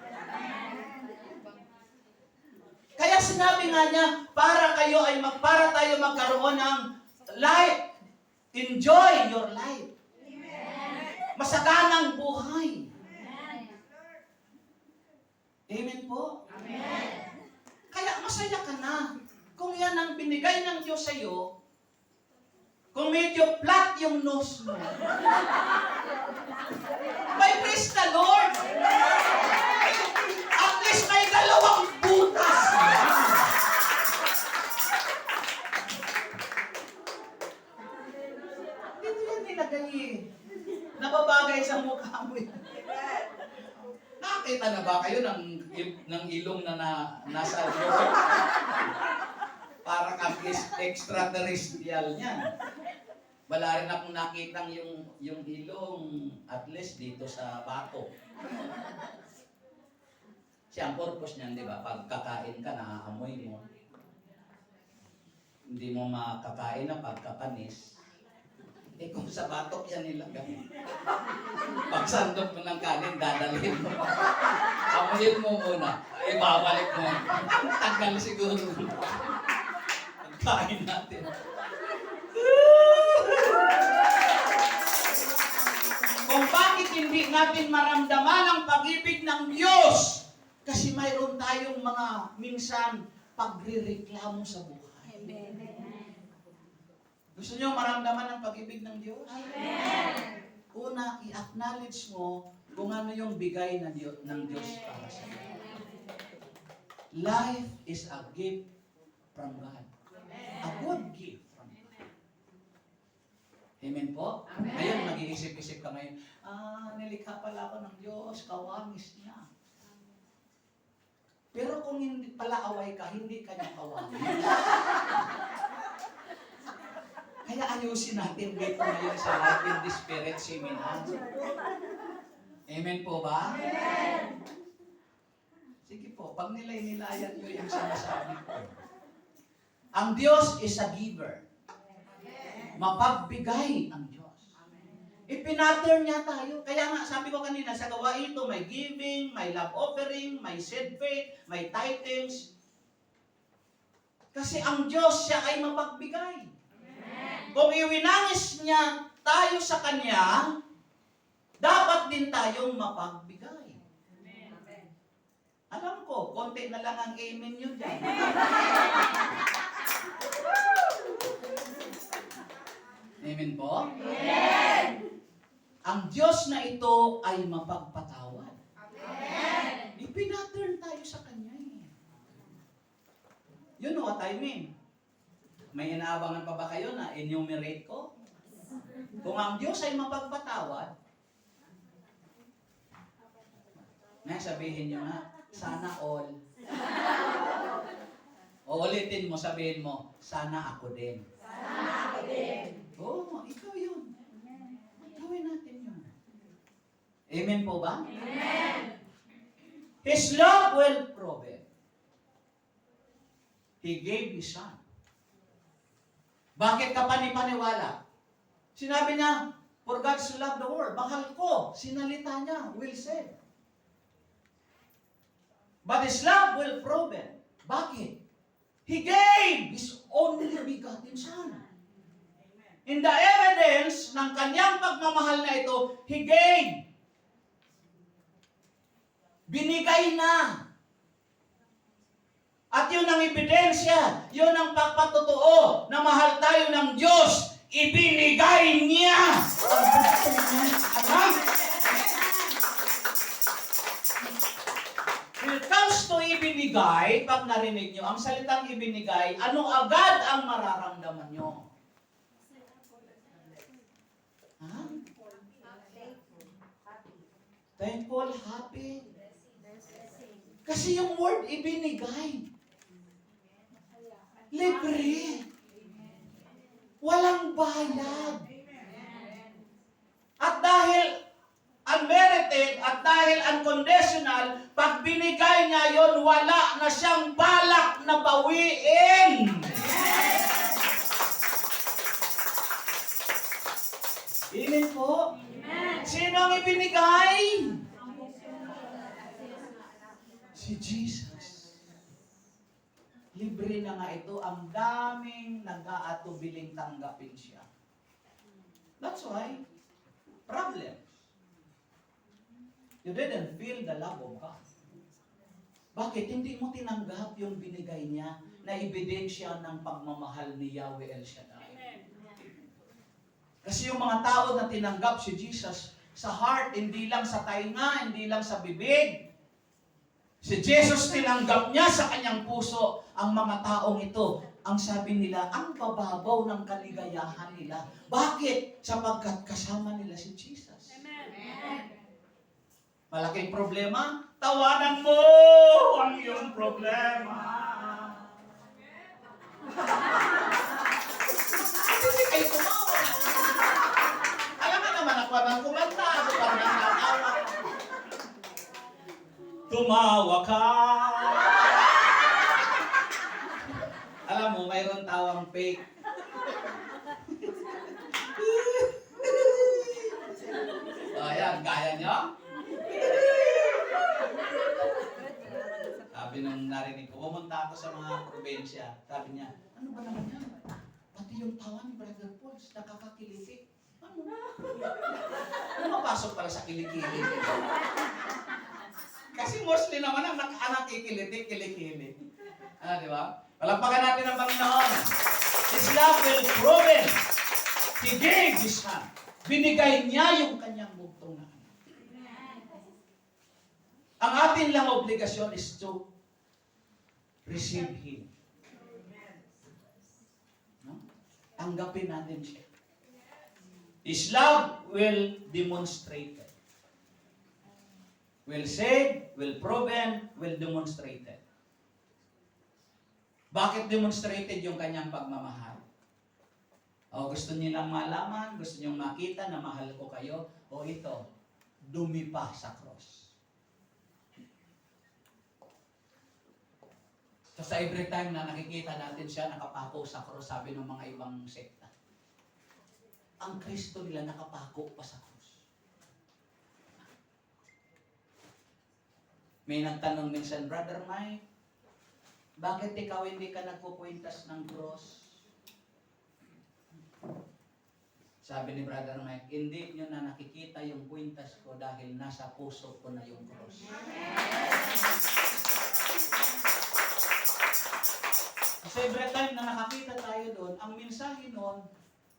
Kaya sinabi nga niya, para tayo magkaroon ng life. Enjoy your life. Masaganang buhay. Amen po? Kaya masaya ka na. Kung yan ang binigay ng Diyos sa iyo, kung medyo flat yung nose mo, may praise the Lord. At least may dalawang butas. Dito yan nilagay eh. Nababagay sa mukha mo yan. Nakakita na ba kayo ng ilong na nasa loob? Parang at least extraterrestrial niyan. Wala rin akong nakitang yung ilong at least dito sa bato. Siya ang purpose niyan, di ba? Pag kakain ka, naaamoy mo. Hindi mo makakain na pagkapanis. Eh kung sa batok yan nilagay. Pag sandok mo ng kanin, dadalhin mo. Amoyin mo muna. Eh babalik mo. Tagal siguro. Pagkain natin. Kung bakit hindi natin maramdaman ang pag-ibig ng Diyos? Kasi mayroon tayong mga minsan pagre-reklamo sa buhay. Gusto niyo maramdaman ang pag-ibig ng Diyos? Amen. Una, i-acknowledge mo kung ano yung bigay ng Diyos para sa iyo. Life is a gift from God. A good gift from God. Amen po? Amen. Ngayon, mag-iisip-isip ka ngayon, nilikha pala ako ng Diyos, kawamis niya. Pero kung hindi pala away ka, hindi ka niya kawamis. Kaya ayusin natin dito ngayon sa Life in the Spirit Seminar. Amen po ba? Amen. Sige po, pag nilay-nilayan nyo yung sinasabi ko. Ang Diyos is a giver. Mapagbigay ang Diyos. Ipinattern niya tayo. Kaya nga, sabi ko kanina, sa gawain ito, may giving, may love offering, may seed faith, may tithes. Kasi ang Diyos, siya ay mapagbigay. Kung iwinangis niya tayo sa Kanya, dapat din tayong mapagbigay. Alam ko, konti na lang ang amen nyo dyan. Amen po? Amen. Ang Diyos na ito ay mapagpatawad. Amen. Ipinattern tayo sa Kanya eh. You know what I mean? May inaabangan pa ba kayo na enumerate ko? Kung ang Diyos ay mapagpatawad, sabihin nyo nga, sana all. O ulitin mo, sabihin mo, sana ako din. Sana ako din. Oo, ikaw yun. Gawin natin yun. Amen po ba? Amen. His love will prove it. He gave His Son. Bakit ka panipaniwala? Sinabi niya, for God so loved the world. Mahal ko. Sinalita niya, will said. But His love will prove it. Bakit? He gave His only begotten Son. In the evidence ng kanyang pagmamahal na ito, He gave. Binigay na. At yun ang ebidensya, yun ang pagpatutuo na mahal tayo ng Diyos. Ibinigay niya. When it comes to ibinigay, pag narinig nyo, ang salitang ibinigay, ano agad ang mararamdaman nyo? Ha? Thankful, happy. Kasi yung word ibinigay. Libre. Walang bayad. At dahil unmerited at dahil unconditional, pag binigay niya yon, wala na siyang balak na bawiin. Amen po. Amen. Sino ang ibinigay? Si Jesus. Libre na nga ito. Ang daming nag-aatubiling tanggapin siya. That's why, problem. You didn't feel the love of God. Bakit? Hindi mo tinanggap yung binigay niya na ebidensya ng pagmamahal ni Yahweh El Shaddai. Kasi yung mga tao na tinanggap si Jesus sa heart, hindi lang sa tainga, hindi lang sa bibig. Si Jesus tinanggap niya sa kanyang puso ang mga taong ito. Ang sabi nila, ang bababaw ng kaligayahan nila. Bakit? Sapagkat kasama nila si Jesus. Amen. Malaking problema, tawanan mo ang iyong problema. Hindi kayo tumawa. Alam mo naman ako ng kumanta, ako pa rin natawa. Tumawa ka. Alam mo, mayroon tawang fake. Ayan, kaya nyo? Sabi nung narinig ko, pumunta ako sa mga probinsya. Sabi niya, ano ba naman yan? Pati yung tawa ni Brother Paul, nakakakiliti. Ano? Mapasok pala sa kilikili. Kasi mostly naman ang nakikiliti, kilikili. Di ba? Palampakan natin ang Panginoon. His love will proven. He gave His Son. Binigay niya yung kanyang bugtong na anak. Ang atin lang obligasyon is to receive Him. No? Tanggapin natin siya. His love will demonstrate it. Will save, will proven, will demonstrated. Bakit demonstrated yung kanyang pagmamahal? O gusto niyo lang malaman, gusto niyo makita na mahal ko kayo, o ito, dumipa sa cross. So sa every time na nakikita natin siya nakapako sa cross, sabi ng mga ibang sekta, ang Kristo nila nakapako pa sa cross. May nagtanong minsan, Brother Mike, bakit ikaw hindi ka nagpupuntas ng cross? Sabi ni Brother Mike, hindi nyo na nakikita yung kwintas ko dahil nasa puso ko na yung cross. Kasi every time na nakakita tayo doon, ang mensahe noon,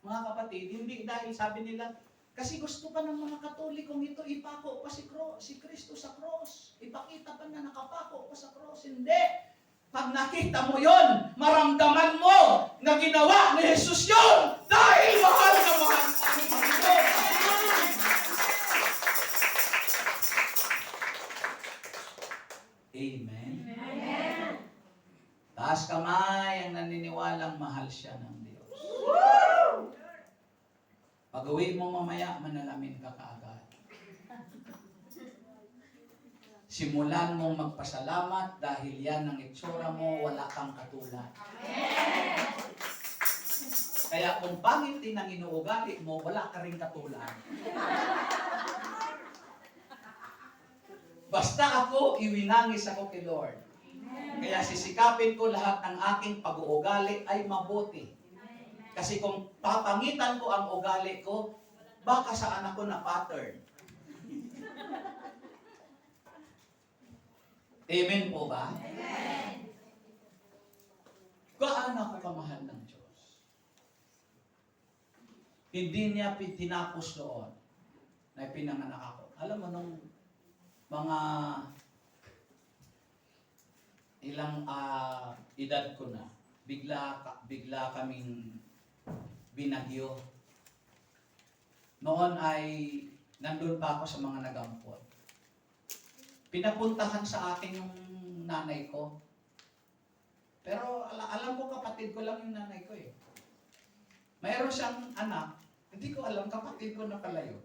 mga kapatid, hindi dahil sabi nila, kasi gusto pa ng mga Katolikong ito, ipako pa si Kristo sa cross. Ipakita pa na nakapako pa sa cross. Hindi! Pag nakita mo yon, maramdaman mo na ginawa ni Jesus yon dahil mahal na mahal ang Panginoon. Amen. Amen. Taas kamay ang naniniwalang mahal siya ng Diyos. Pag-uwi mo mamaya, manalamin ka kaagad. Simulan mong magpasalamat dahil yan ang itsura mo, wala kang katulad. Amen. Kaya kung pangit din ang inuugali mo, wala ka rin katulad. Basta ako, iwinangis ako kay Lord. Kaya sisikapin ko lahat ng aking pag-uugali ay mabuti. Kasi kung papangitan ko ang ugali ko, baka sa anak ko na pattern. Amen po ba? Amen. Gaano ako kamahal ng Diyos? Hindi niya tinapos doon na pinanganak ako. Alam mo, nung mga ilang edad ko na, bigla kaming binagyo. Noon ay nandun pa ako sa mga nagampot. Pinapuntahan sa akin yung nanay ko. Pero alam ko kapatid ko lang yung nanay ko eh. Mayroon siyang anak, hindi ko alam kapatid ko na pala yun.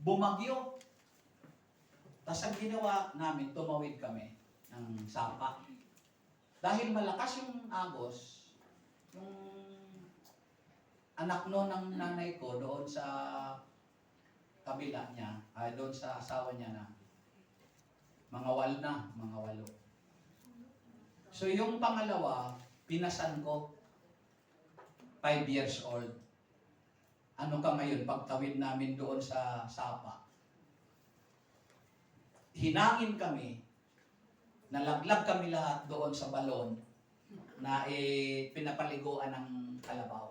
Bumagyo. Tapos ang ginawa namin, tumawid kami ng sapa. Dahil malakas yung agos, yung anak no ng nanay ko doon sa kabila niya, doon sa asawa niya na mga walo. So yung pangalawa, pinasan ko, 5 years old. Ano ka ngayon, pagtawid namin doon sa Sapa. Hinangin kami, nalaglag kami lahat doon sa balon na pinapaliguan ng kalabaw.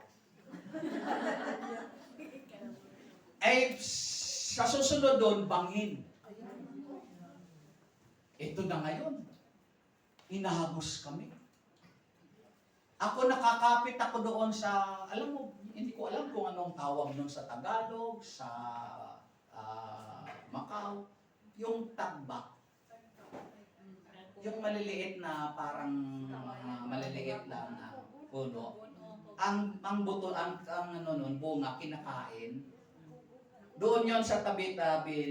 Sa susunod doon, bangin. Ito na ngayon, inahagos kami. Ako nakakapit ako doon sa, alam mo, hindi ko alam kung anong tawag nun sa Tagalog, sa Macau, yung tagbak. Yung maliliit na parang maliliit lang na puno. Ang buto, ang ano nun, bunga, kinakain. Doon yon sa tabi-tabi,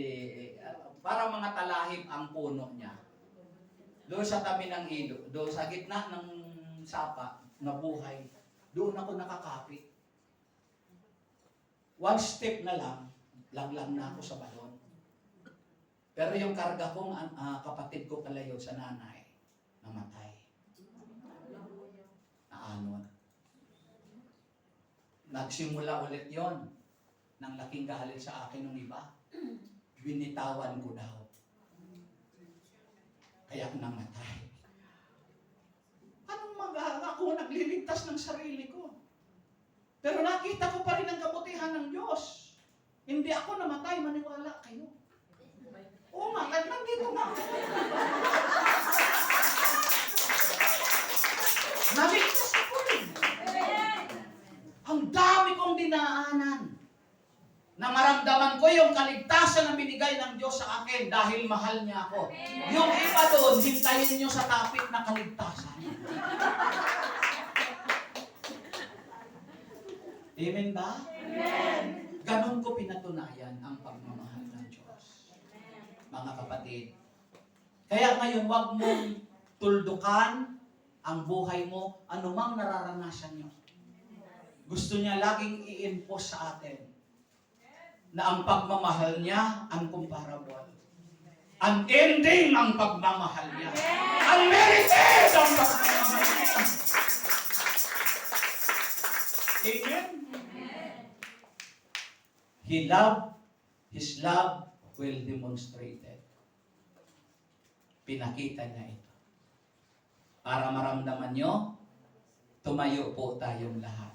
parang mga talahib ang puno niya. Doon sa tabi ng ilog, doon sa gitna ng sapa, na buhay. Doon ako nakakapit. 1 step na lang, laglag na ako sa balon. Pero yung karga kong kapatid ko pala yun sa nanay, namatay. Naanod. Nagsimula ulit yon nang laking galit sa akin ng iba. Binitawan ko daw. Kaya namatay. Anong ako nagliligtas ng sarili ko? Pero nakita ko pa rin ang kabutihan ng Diyos. Hindi ako namatay, maniwala kayo. Oo nga, nandito nga. Naligtas ako rin. Ang dami kong dinaanan na maramdaman ko yung kaligtasan na binigay ng Diyos sa akin dahil mahal niya ako. Yung iba doon, hintayin niyo sa topic na kaligtasan. Amen ba? Amen. Ganon ko pinatunayan ang pagmamahal ng Diyos. Mga kapatid. Kaya ngayon, huwag mong tuldukan ang buhay mo, anumang nararanasan nyo. Gusto niya laging i-impose sa atin na ang pagmamahal niya uncomparable. Unending ang pagmamahal niya. Unmerited ang pagmamahal niya. Amen? His love will demonstrate it. Pinakita niya ito. Para maramdaman nyo, tumayo po tayong lahat.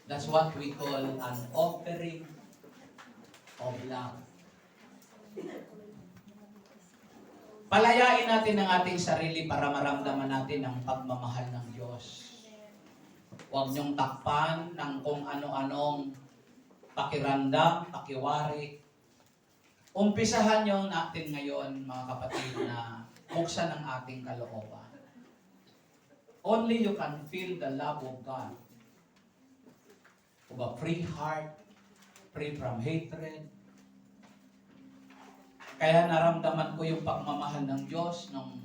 That's what we call an offering of love. Palayain natin ang ating sarili para maramdaman natin ang pagmamahal ng Diyos. Huwag niyong takpan ng kung ano-anong pakiramdam, pakiwari. Umpisahan niyo natin ngayon, mga kapatid, na buksan ang ating kalooban. Only you can feel the love of God. Of a free heart, free from hatred. Kaya naramdaman ko yung pagmamahal ng Diyos nung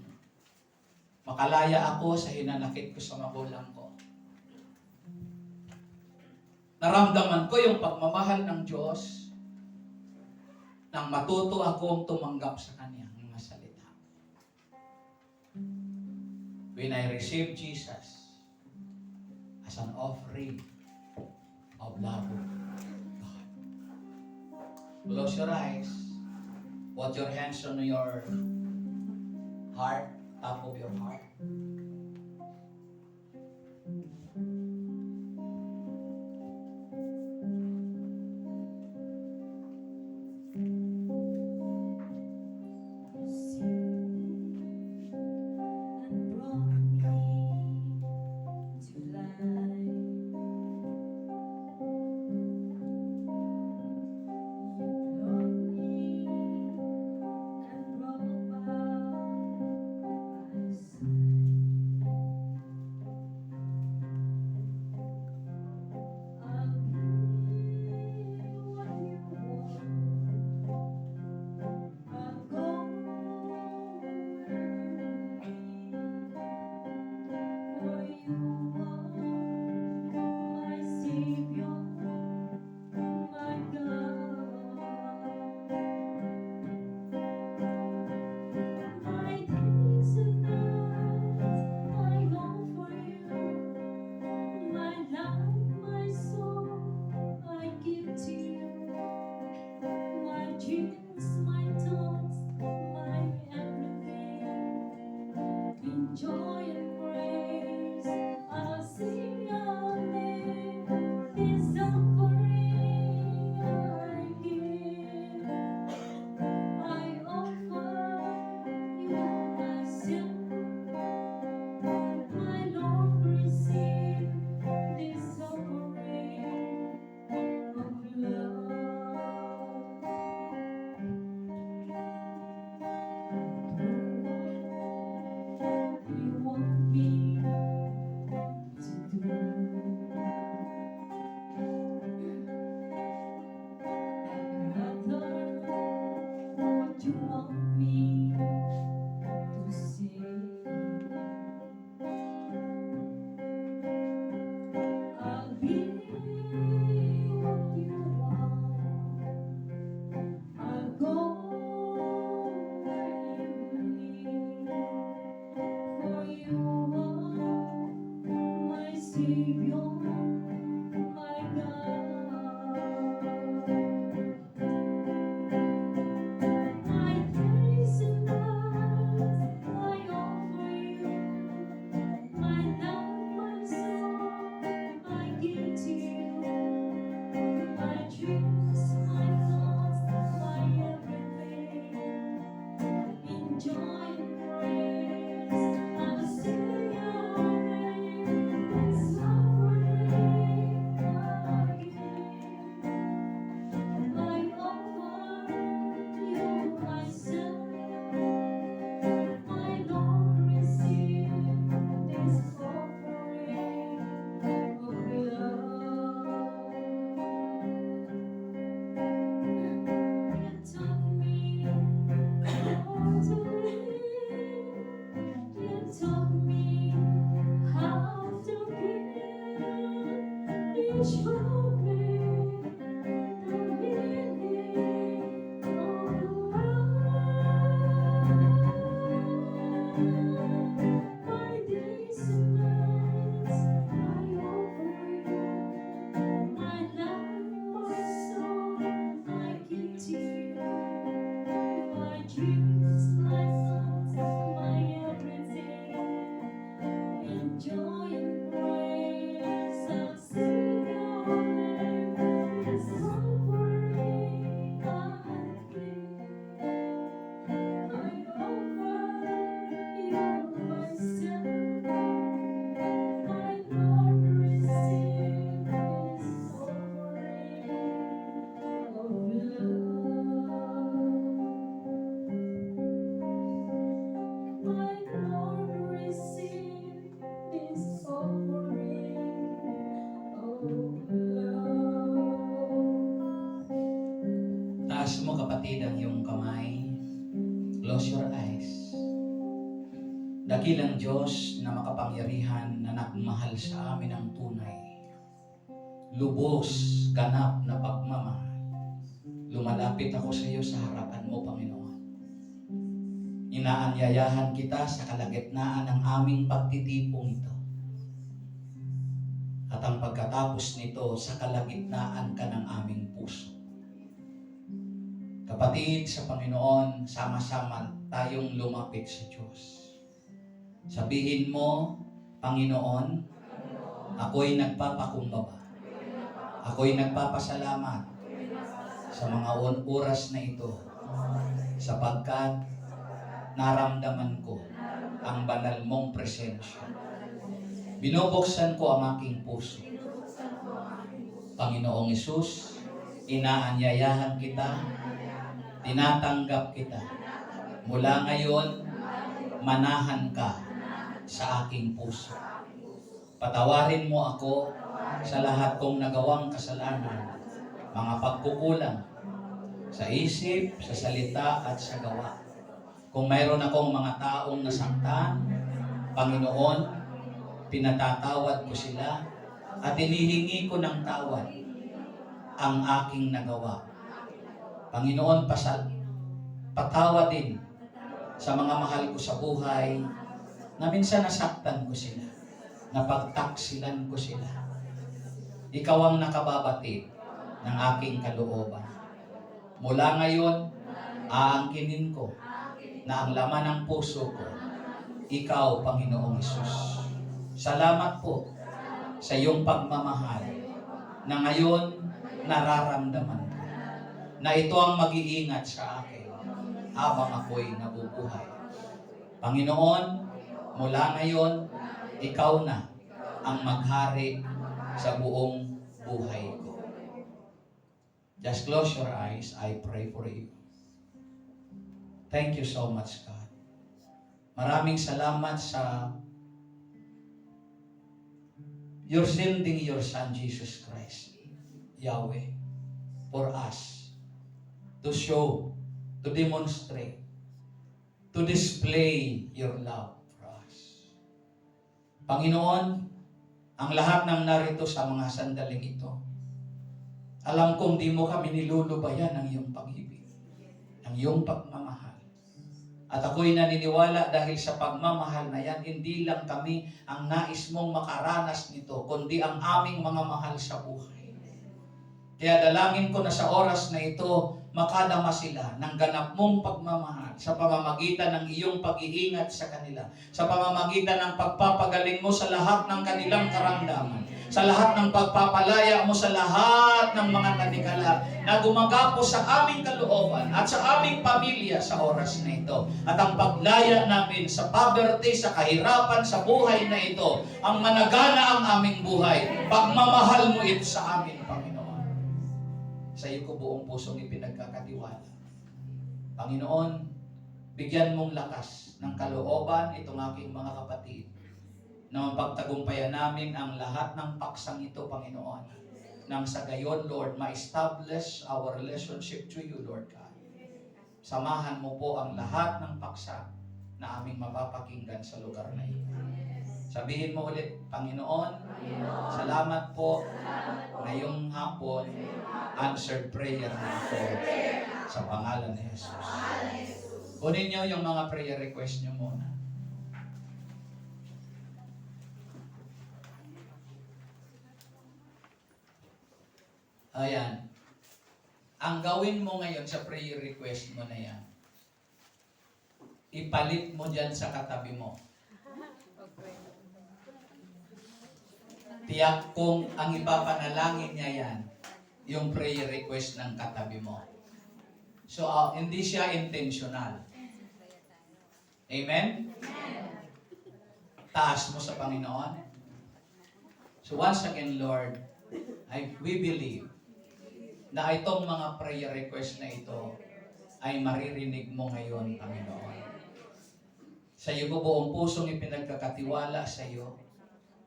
makalaya ako sa hinanakit ko sa magulang ko. Naramdaman ko yung pagmamahal ng Diyos nang matuto akong tumanggap sa Kanyang mga salita. When I received Jesus as an offering of love of God. Close your eyes. Put your hands on your heart, top of your heart. Itaas mo kapatid ang iyong kamay. Close your eyes. Dakilang Diyos na makapangyarihan na nagmahal sa amin ng tunay. Lubos, ganap na pagmamahal. Lumalapit ako sa iyo sa harapan mo, Panginoon. Inaanyayahan kita sa kalagitnaan ng aming pagtitipong ito. At ang pagkatapos nito, sa kalagitnaan ka ng aming puso. Kapatid sa Panginoon, sama-sama tayong lumapit sa Diyos. Sabihin mo, Panginoon, ako'y nagpapakumbaba. Ako'y nagpapasalamat sa mga oras na ito sapagkat naramdaman ko ang banal mong presensya. Binubuksan ko ang aking puso. Panginoong Hesus, inaanyayahan kita, tinatanggap kita. Mula ngayon, manahan ka sa aking puso. Patawarin mo ako sa lahat kong nagawang kasalanan, mga pagkukulang sa isip, sa salita at sa gawa. Kung mayroon akong mga taong nasaktan, Panginoon, pinatatawad ko sila at inihingi ko ng tawad ang aking nagawa. Panginoon, patawad din sa mga mahal ko sa buhay na minsan nasaktan ko sila, napagtaksilan ko sila. Ikaw ang nakababatid ng aking kalooban. Mula ngayon, aangkinin ko na ang laman ng puso ko, ikaw, Panginoong Hesus. Salamat po sa iyong pagmamahal na ngayon nararamdaman ko na ito ang mag-iingat sa akin habang ako'y nabubuhay. Panginoon, mula ngayon, ikaw na ang maghari sa buong buhay ko. Just close your eyes. I pray for you. Thank you so much, God. Maraming salamat sa you're sending your Son, Jesus Christ, Yahweh, for us to show, to demonstrate, to display your love for us. Panginoon, ang lahat ng narito sa mga sandaling ito, alam kong di mo kami nilulubayan ng iyong pag-ibig, ng iyong pagmamahal. At ako'y naniniwala dahil sa pagmamahal na yan, hindi lang kami ang nais mong makaranas nito, kundi ang aming mga mahal sa buhay. Kaya dalangin ko na sa oras na ito, makadama sila ng ganap mong pagmamahal sa pamamagitan ng iyong pag-iingat sa kanila, sa pamamagitan ng pagpapagaling mo sa lahat ng kanilang karamdaman, sa lahat ng pagpapalaya mo sa lahat ng mga nanikala na gumagapo sa aming kalooban at sa aming pamilya sa oras na ito. At ang paglaya namin sa poverty, sa kahirapan, sa buhay na ito, ang managana ang aming buhay. Pagmamahal mo ito sa amin, Panginoon. Sa iyo ko buong pusong ipinagkakatiwala. Panginoon, bigyan mong lakas ng kalooban itong aking mga kapatid na mapagtagumpayan namin ang lahat ng paksang ito, Panginoon. Nang sa gayon, Lord, ma-establish our relationship to you, Lord God. Samahan mo po ang lahat ng paksa na aming mapapakinggan sa lugar na ito. Sabihin mo ulit, Panginoon, salamat po ngayong hapon, answered prayer na ito sa pangalan ni Jesus. Kunin niyo yung mga prayer request niyo muna. Ayan. Ang gawin mo ngayon sa prayer request mo na yan, ipalit mo dyan sa katabi mo. Tiyak kong ang ipapanalangin niya yan, yung prayer request ng katabi mo. So, hindi siya intentional. Amen? Taas mo sa Panginoon. So, once again, Lord, we believe na itong mga prayer request na ito ay maririnig mo ngayon, Panginoon. Sa iyo ko buong pusong ipinagkakatiwala sa iyo.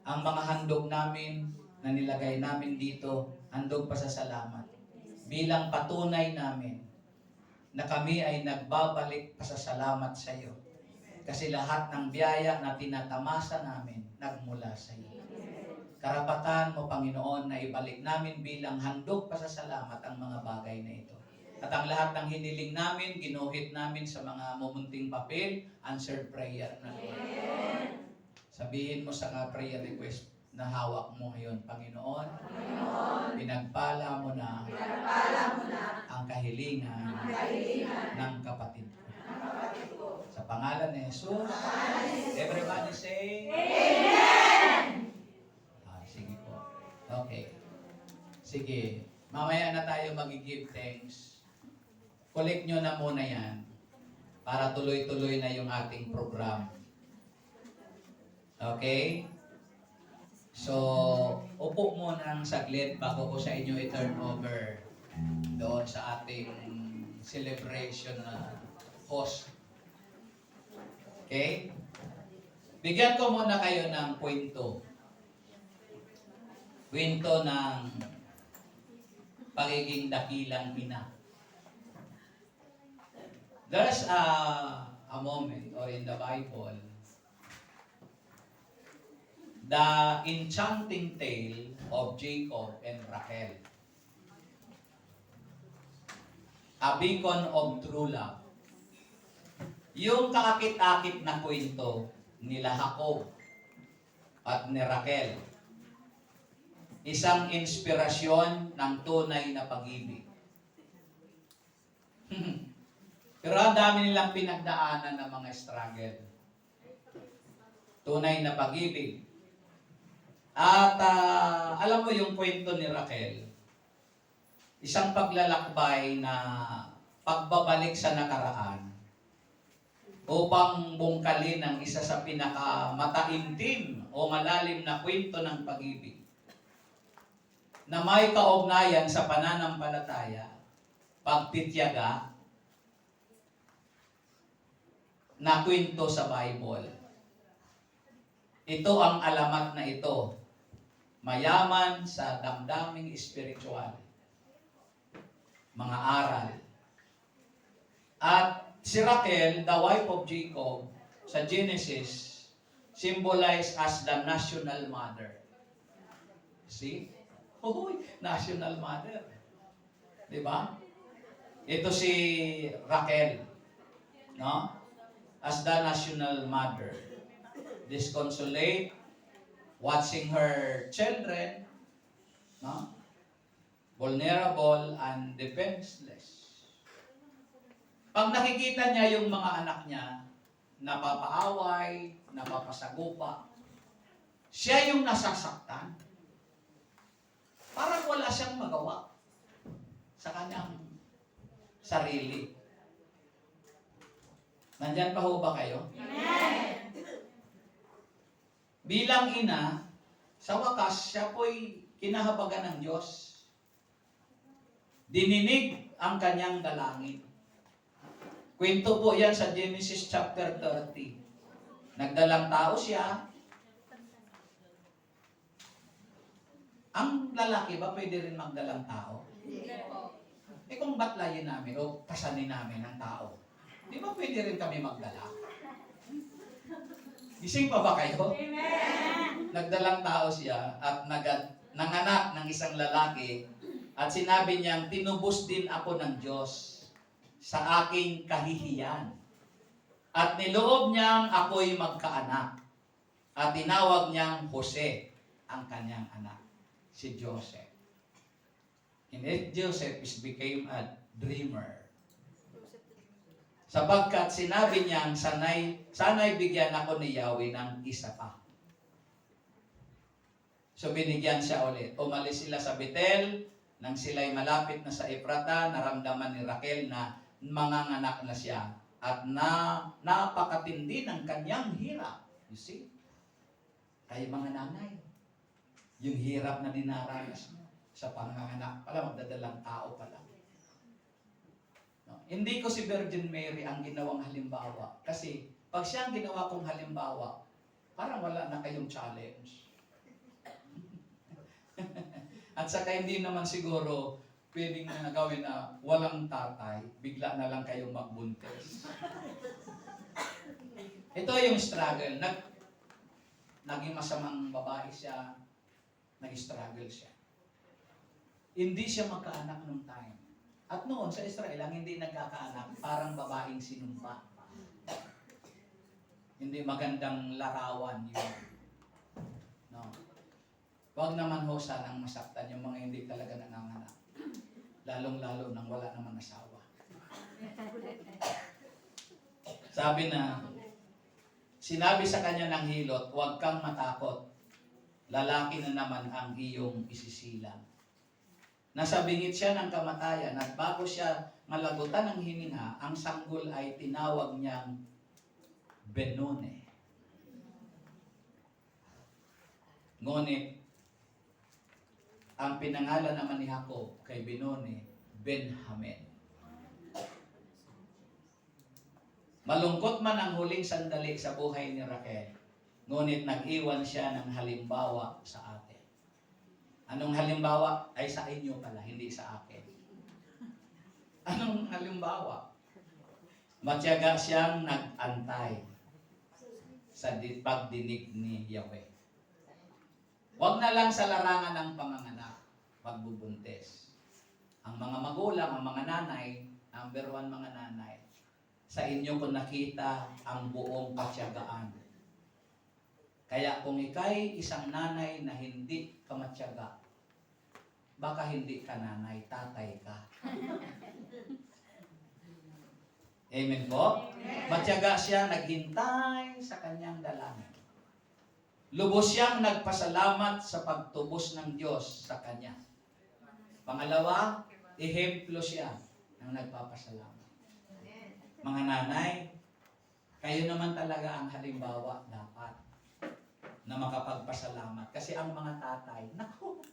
Ang mga handog namin na nilagay namin dito, handog pa sa salamat. Bilang patunay namin na kami ay nagbabalik pasasalamat sa iyo. Kasi lahat ng biyaya na tinatamasa namin, nagmula sa iyo. Karapatan mo, Panginoon, na ibalik namin bilang handog pasasalamat ang mga bagay na ito. At ang lahat ng hiniling namin, ginuhit namin sa mga mumunting papel, answered prayer na Lord. Sabihin mo sa prayer request na hawak mo ngayon, Panginoon, pinagpala mo na ang kahilingan ng kapatid ko. Sa pangalan ni Jesus, everybody say, sige po. Okay. Sige. Mamaya na tayo mag-give thanks. Collect nyo na muna yan para tuloy-tuloy na yung ating program. Okay? So, upo muna ng saglit bago ko sa inyo i-turn over doon sa ating celebration na host. Okay? Bigyan ko muna kayo ng kwento. Kwento ng pagiging dakilang ina. There's a moment or in the Bible, the enchanting tale of Jacob and Rachel. A beacon of true love. Yung kaakit-akit na kwento nila Jacob at ni Rachel. Isang inspirasyon ng tunay na pag-ibig. Pero ang dami nilang pinagdaanan ng mga struggle. Tunay na pag-ibig. At alam mo yung kwento ni Rachel, isang paglalakbay na pagbabalik sa nakaraan upang bungkalin ang isa sa pinakamataimtim o malalim na kwento ng pag-ibig na may kaugnayan sa pananampalataya, pagtityaga, na kwento sa Bible. Ito ang alamat na ito. Mayaman sa damdaming espiritual. Mga aral. At si Rachel, the wife of Jacob, sa Genesis, symbolized as the national mother. See? Hoy, national mother. Diba? Ito si Rachel. No? As the national mother. Disconsolate, watching her children, no? Vulnerable and defenseless. Pag nakikita niya yung mga anak niya, napapaaway, napapasagupa, siya yung nasasaktan. Parang wala siyang magawa sa kanyang sarili. Nandyan pa ho ba kayo? Amen. Bilang ina, sa wakas, siya po'y kinahabagan ng Diyos. Dininig ang kanyang dalangin. Kwento po yan sa Genesis chapter 30. Nagdalang tao siya. Ang lalaki ba pwede rin magdalang tao? Eh kung batlayin namin o kasanin namin ang tao, di ba pwede rin kami magdala? Gising pa ba kayo? Amen. Nagdalang tao siya at nanganak ng isang lalaki at sinabi niyang, tinubos din ako ng Diyos sa aking kahihiyan. At niloob niyang ako'y magkaanak. At tinawag niyang Jose, ang kanyang anak, si Joseph. And Joseph became a dreamer. Sapagkat sinabi niyang, sana'y bigyan ako ni Yahweh ng isa pa. So binigyan siya ulit. Umalis sila sa Bethel, nang sila'y malapit na sa Ephrata, naramdaman ni Rachel na manganganak na siya. At napakatindi ng kanyang hirap. You see? Kayo mga nanay, yung hirap na dinaranas mo sa panganganak pala, magdadalang tao pala. No? Hindi ko si Virgin Mary ang ginawang halimbawa. Kasi pag siya ang ginawa kong halimbawa, parang wala na kayong challenge. At saka hindi naman siguro pwedeng na gawin na walang tatay, bigla na lang kayong magbuntis. Ito yung struggle. Naging masamang babae siya, nag-struggle siya. Hindi siya magkaanak nung time. At noon sa Israel, ang hindi nagkakaanak, parang babaeng sinumpa. Hindi magandang larawan yun. No. Huwag naman ho sanang masaktan yung mga hindi talaga nanganganak. Lalong-lalo nang wala naman asawa. Sabi na, sinabi sa kanya ng hilot, huwag kang matakot. Lalaki na naman ang iyong isisilang. Nasa bingit siya ng kamatayan at bago siya malagutan ng hininga, ang sanggol ay tinawag niyang Benoni. Ngunit, ang pinangalan naman ni Jacob kay Benoni, Benjamin. Malungkot man ang huling sandali sa buhay ni Raquel, ngunit nag-iwan siya ng halimbawa sa atin. Anong halimbawa? Ay sa inyo pala, hindi sa akin. Anong halimbawa? Matyaga siyang nag-antay sa pagdinig ni Yahweh. Huwag na lang sa larangan ng panganganak, pagbubuntis. Ang mga magulang, ang mga nanay, number 1 mga nanay, sa inyo ko nakita ang buong patyagaan. Kaya kung ikay isang nanay na hindi ka matyaga, baka hindi ka nanay, tatay ka. Amen po? Matyaga siya, naghintay sa kanyang dalangin. Lubos siyang nagpasalamat sa pagtubos ng Diyos sa kanya. Pangalawa, ehemplo siya ng nagpapasalamat. Mga nanay, kayo naman talaga ang halimbawa dapat na makapagpasalamat. Kasi ang mga tatay, naku,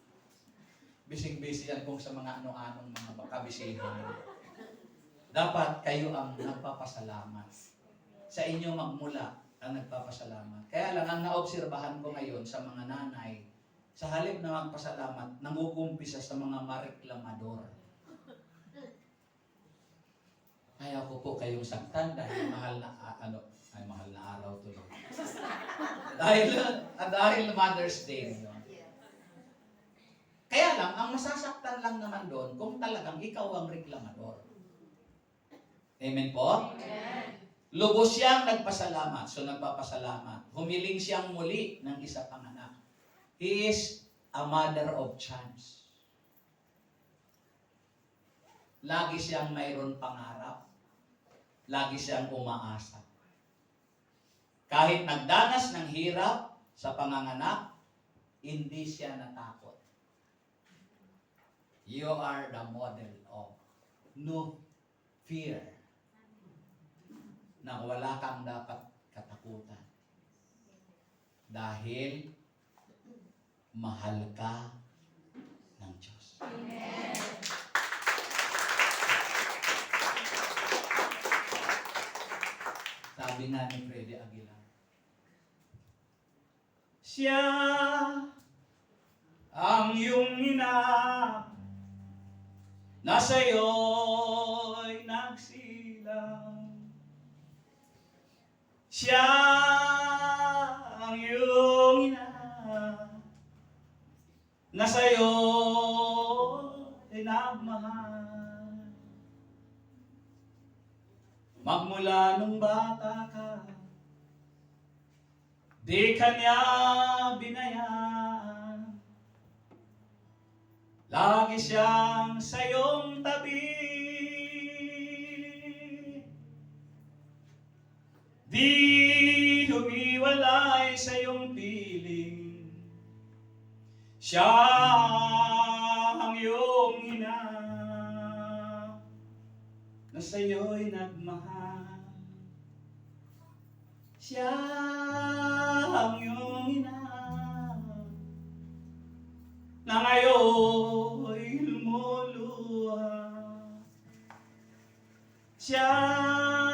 bising-busy yan kung sa mga ano-anong mga kabisihan. Dapat kayo ang nagpapasalamat. Sa inyo magmula ang nagpapasalamat. Kaya lang, ang naobserbahan ko ngayon sa mga nanay, sa halip na magpasalamat, nangukumpisa sa mga mareklamador. Kaya ko po kayong saktan dahil mahal na mahal na araw tuloy. dahil Mother's Day. No? Kaya lang, ang masasaktan lang naman doon kung talagang ikaw ang reklamador. Amen po? Amen. Lubos siyang nagpasalamat. So nagpapasalamat. Humiling siyang muli ng isa pang anak. He is a mother of chance. Lagi siyang mayroon pangarap. Lagi siyang umaasa. Kahit nagdanas ng hirap sa panganganak, hindi siya natakot. You are the model of no fear. Na wala kang dapat katakutan. Dahil mahal ka ng Diyos. Amen. Sabi nga ni Freddy Aguilar, siya ang iyong ina na sa'yo'y nagsilang. Siya ang iyong ina na sa'yo'y nagmahal. Magmula nung bata ka, di kanya binayaan. Lagi siyang sa iyong tabi. Di humiwalay sa iyong piling. Siya ang iyong ina na sa iyo'y nagmahal. Siya ang iyong ina na ngayon'y lumuluha. Siya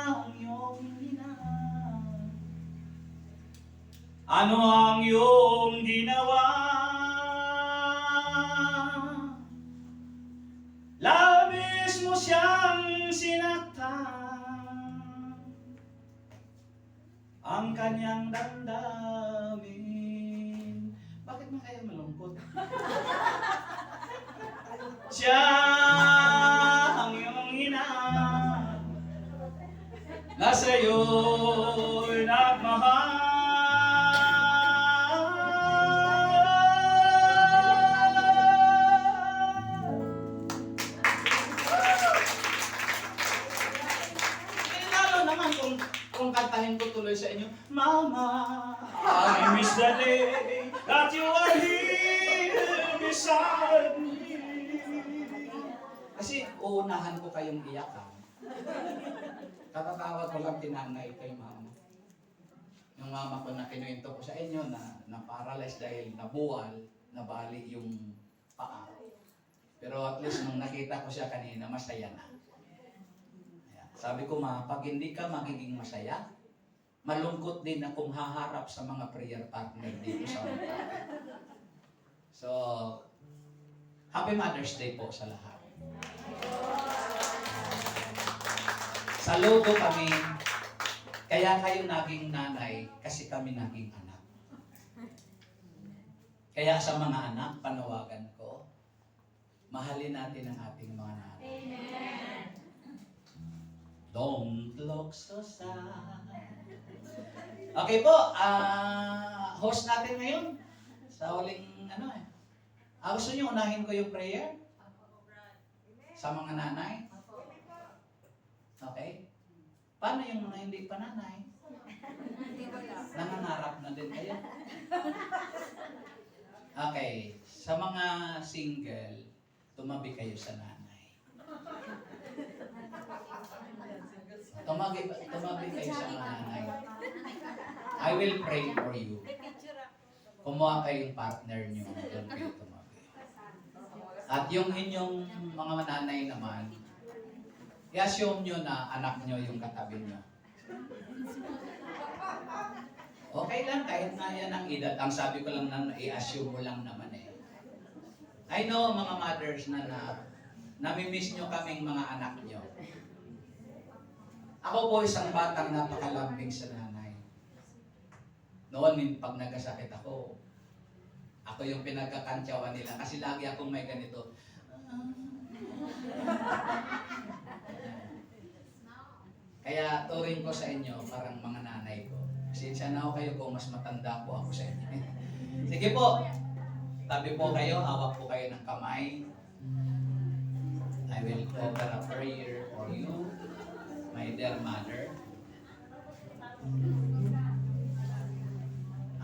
ang iyong ina. Ano ang iyong ginawa? beses mo siyang sinaktan, ang kanyang damdamin. Bakit man kaya malungkot? Siya ang iyong ina, na sa'yo'y nagmahal. Eh, lalo naman kung kantahin ko tuloy sa inyo, Mama, I miss the day that you are here beside me. Kasi uunahan ko kayong iyakan. Katatawag ko lang tinanay kay mama. Yung mama ko na kinuwento ko sa inyo na paralyzed dahil nabuwal, nabali yung paa. Pero at least nung nakita ko siya kanina, masaya na. Ayan. Sabi ko, ma, pag hindi ka magiging masaya, malungkot din akong haharap sa mga prayer partner dito sa mga. So, Happy Mother's Day po sa lahat. Saludo kami, kaya kayo naging nanay kasi kami naging anak. Kaya sa mga anak, panawagan ko, mahalin natin ang ating mga nanay. Amen. Don't look so sad. Okay po, host natin ngayon sa huling gusto nyo unahin ko yung prayer? Sa mga nanay? Okay? Paano yung mga hindi pa nanay? Nangangarap na din kayo? Okay. Sa mga single, tumabi kayo sa nanay. Tumabi kayo sa mga nanay. I will pray for you. Kumuha kayong partner nyo. Doon kayo tumabi. At yung inyong mga nanay naman, i-assume nyo na anak nyo yung katabi nyo. Okay lang, kahit na yan ang edad. Ang sabi ko lang na i-assume mo lang naman eh. I know mga mothers na namimiss nyo kaming mga anak nyo. Ako po isang batang napakalambing sa nanay. Noon, pag nagkasakit ako yung pinagkakantyawan nila kasi lagi akong may ganito. Kaya turing ko sa inyo parang mga nanay ko. Pasensya na ako kayo kung mas matanda po ako sa inyo. Sige po, tabi po kayo, hawak po kayo ng kamay. I will offer a prayer for you, my dear mother.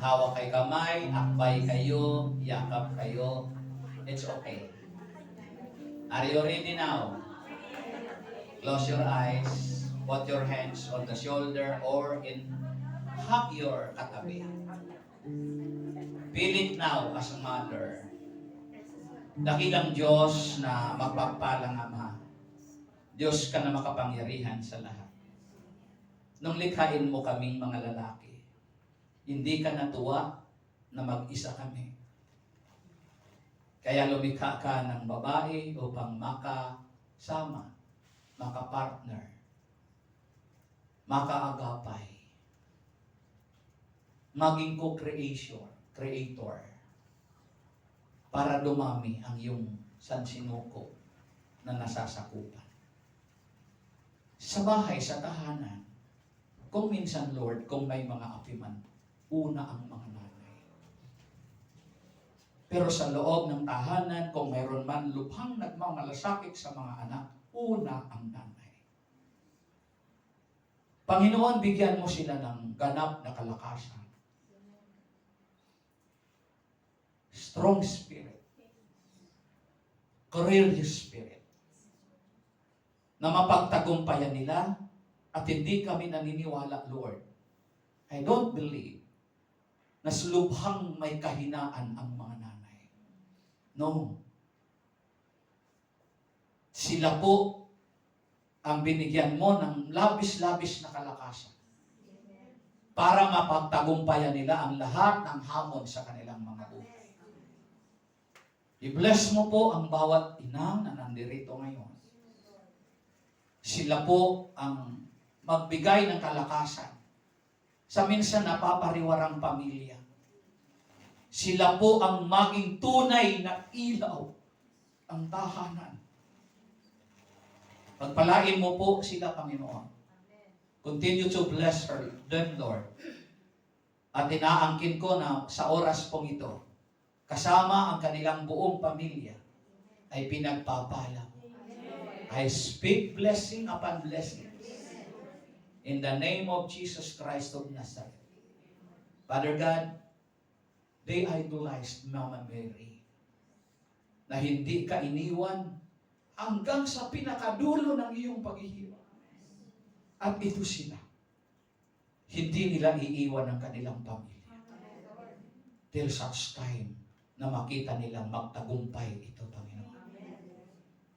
Hawak kay kamay, akbay kayo, yakap kayo. It's okay. Are you ready now? Close your eyes. Put your hands on the shoulder or hug your katabi. Feel it now as a mother. Dakilang Diyos na mapagpalang Ama. Diyos ka na makapangyarihan sa lahat. Nung likhain mo kaming mga lalaki, hindi ka natuwa na mag-isa kami. Kaya lumikha ka ng babae upang makasama, makapartner, makaagapay, maging creator, para dumami ang iyong sansinuko na nasasakupan. Sa bahay, sa tahanan, kung minsan, Lord, kung may mga apiman, una ang mga nanay. Pero sa loob ng tahanan, kung mayroon man lubhang nagmamalasakit sa mga anak, una ang nanay. Panginoon, bigyan mo sila ng ganap na kalakasan. Strong spirit. Courageous spirit. Na mapagtagumpayan nila at hindi kami naniniwala, Lord. I don't believe na lubhang may kahinaan ang mga nanay. No. Sila po ang binigyan mo ng labis-labis na kalakasan para mapagtagumpayan nila ang lahat ng hamon sa kanilang mga buhay. I-bless mo po ang bawat inang na nandirito ngayon. Sila po ang magbigay ng kalakasan sa minsan napapariwarang pamilya. Sila po ang maging tunay na ilaw ang tahanan. Pagpalain mo po sila, Panginoon. Continue to bless them, Lord. At inaangkin ko na sa oras pong ito, kasama ang kanilang buong pamilya, ay pinagpapala. I speak blessing upon blessings. In the name of Jesus Christ of Nazareth. Father God, they idolized Mama Mary na hindi ka iniwan hanggang sa pinakadulo ng iyong paghihirap. At ito sila. Hindi nila iiwan ang kanilang pamilya. Till such time na makita nilang magtagumpay ito, Panginoon.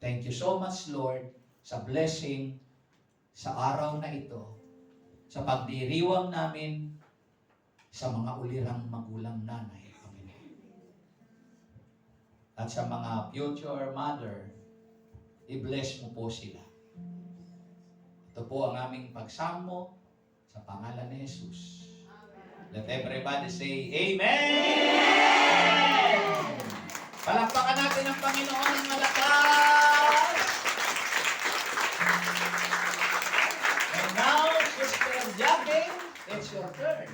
Thank you so much, Lord, sa blessing sa araw na ito, sa pagdiriwang namin sa mga ulirang magulang nanay, Panginoon. At sa mga future mother, i-bless mo po sila. Ito po ang aming pagsamo sa pangalan ni Jesus. Let everybody say, Amen! Palakpakan natin ang Panginoon ng malakas! And now, Sister Jackie, it's your turn.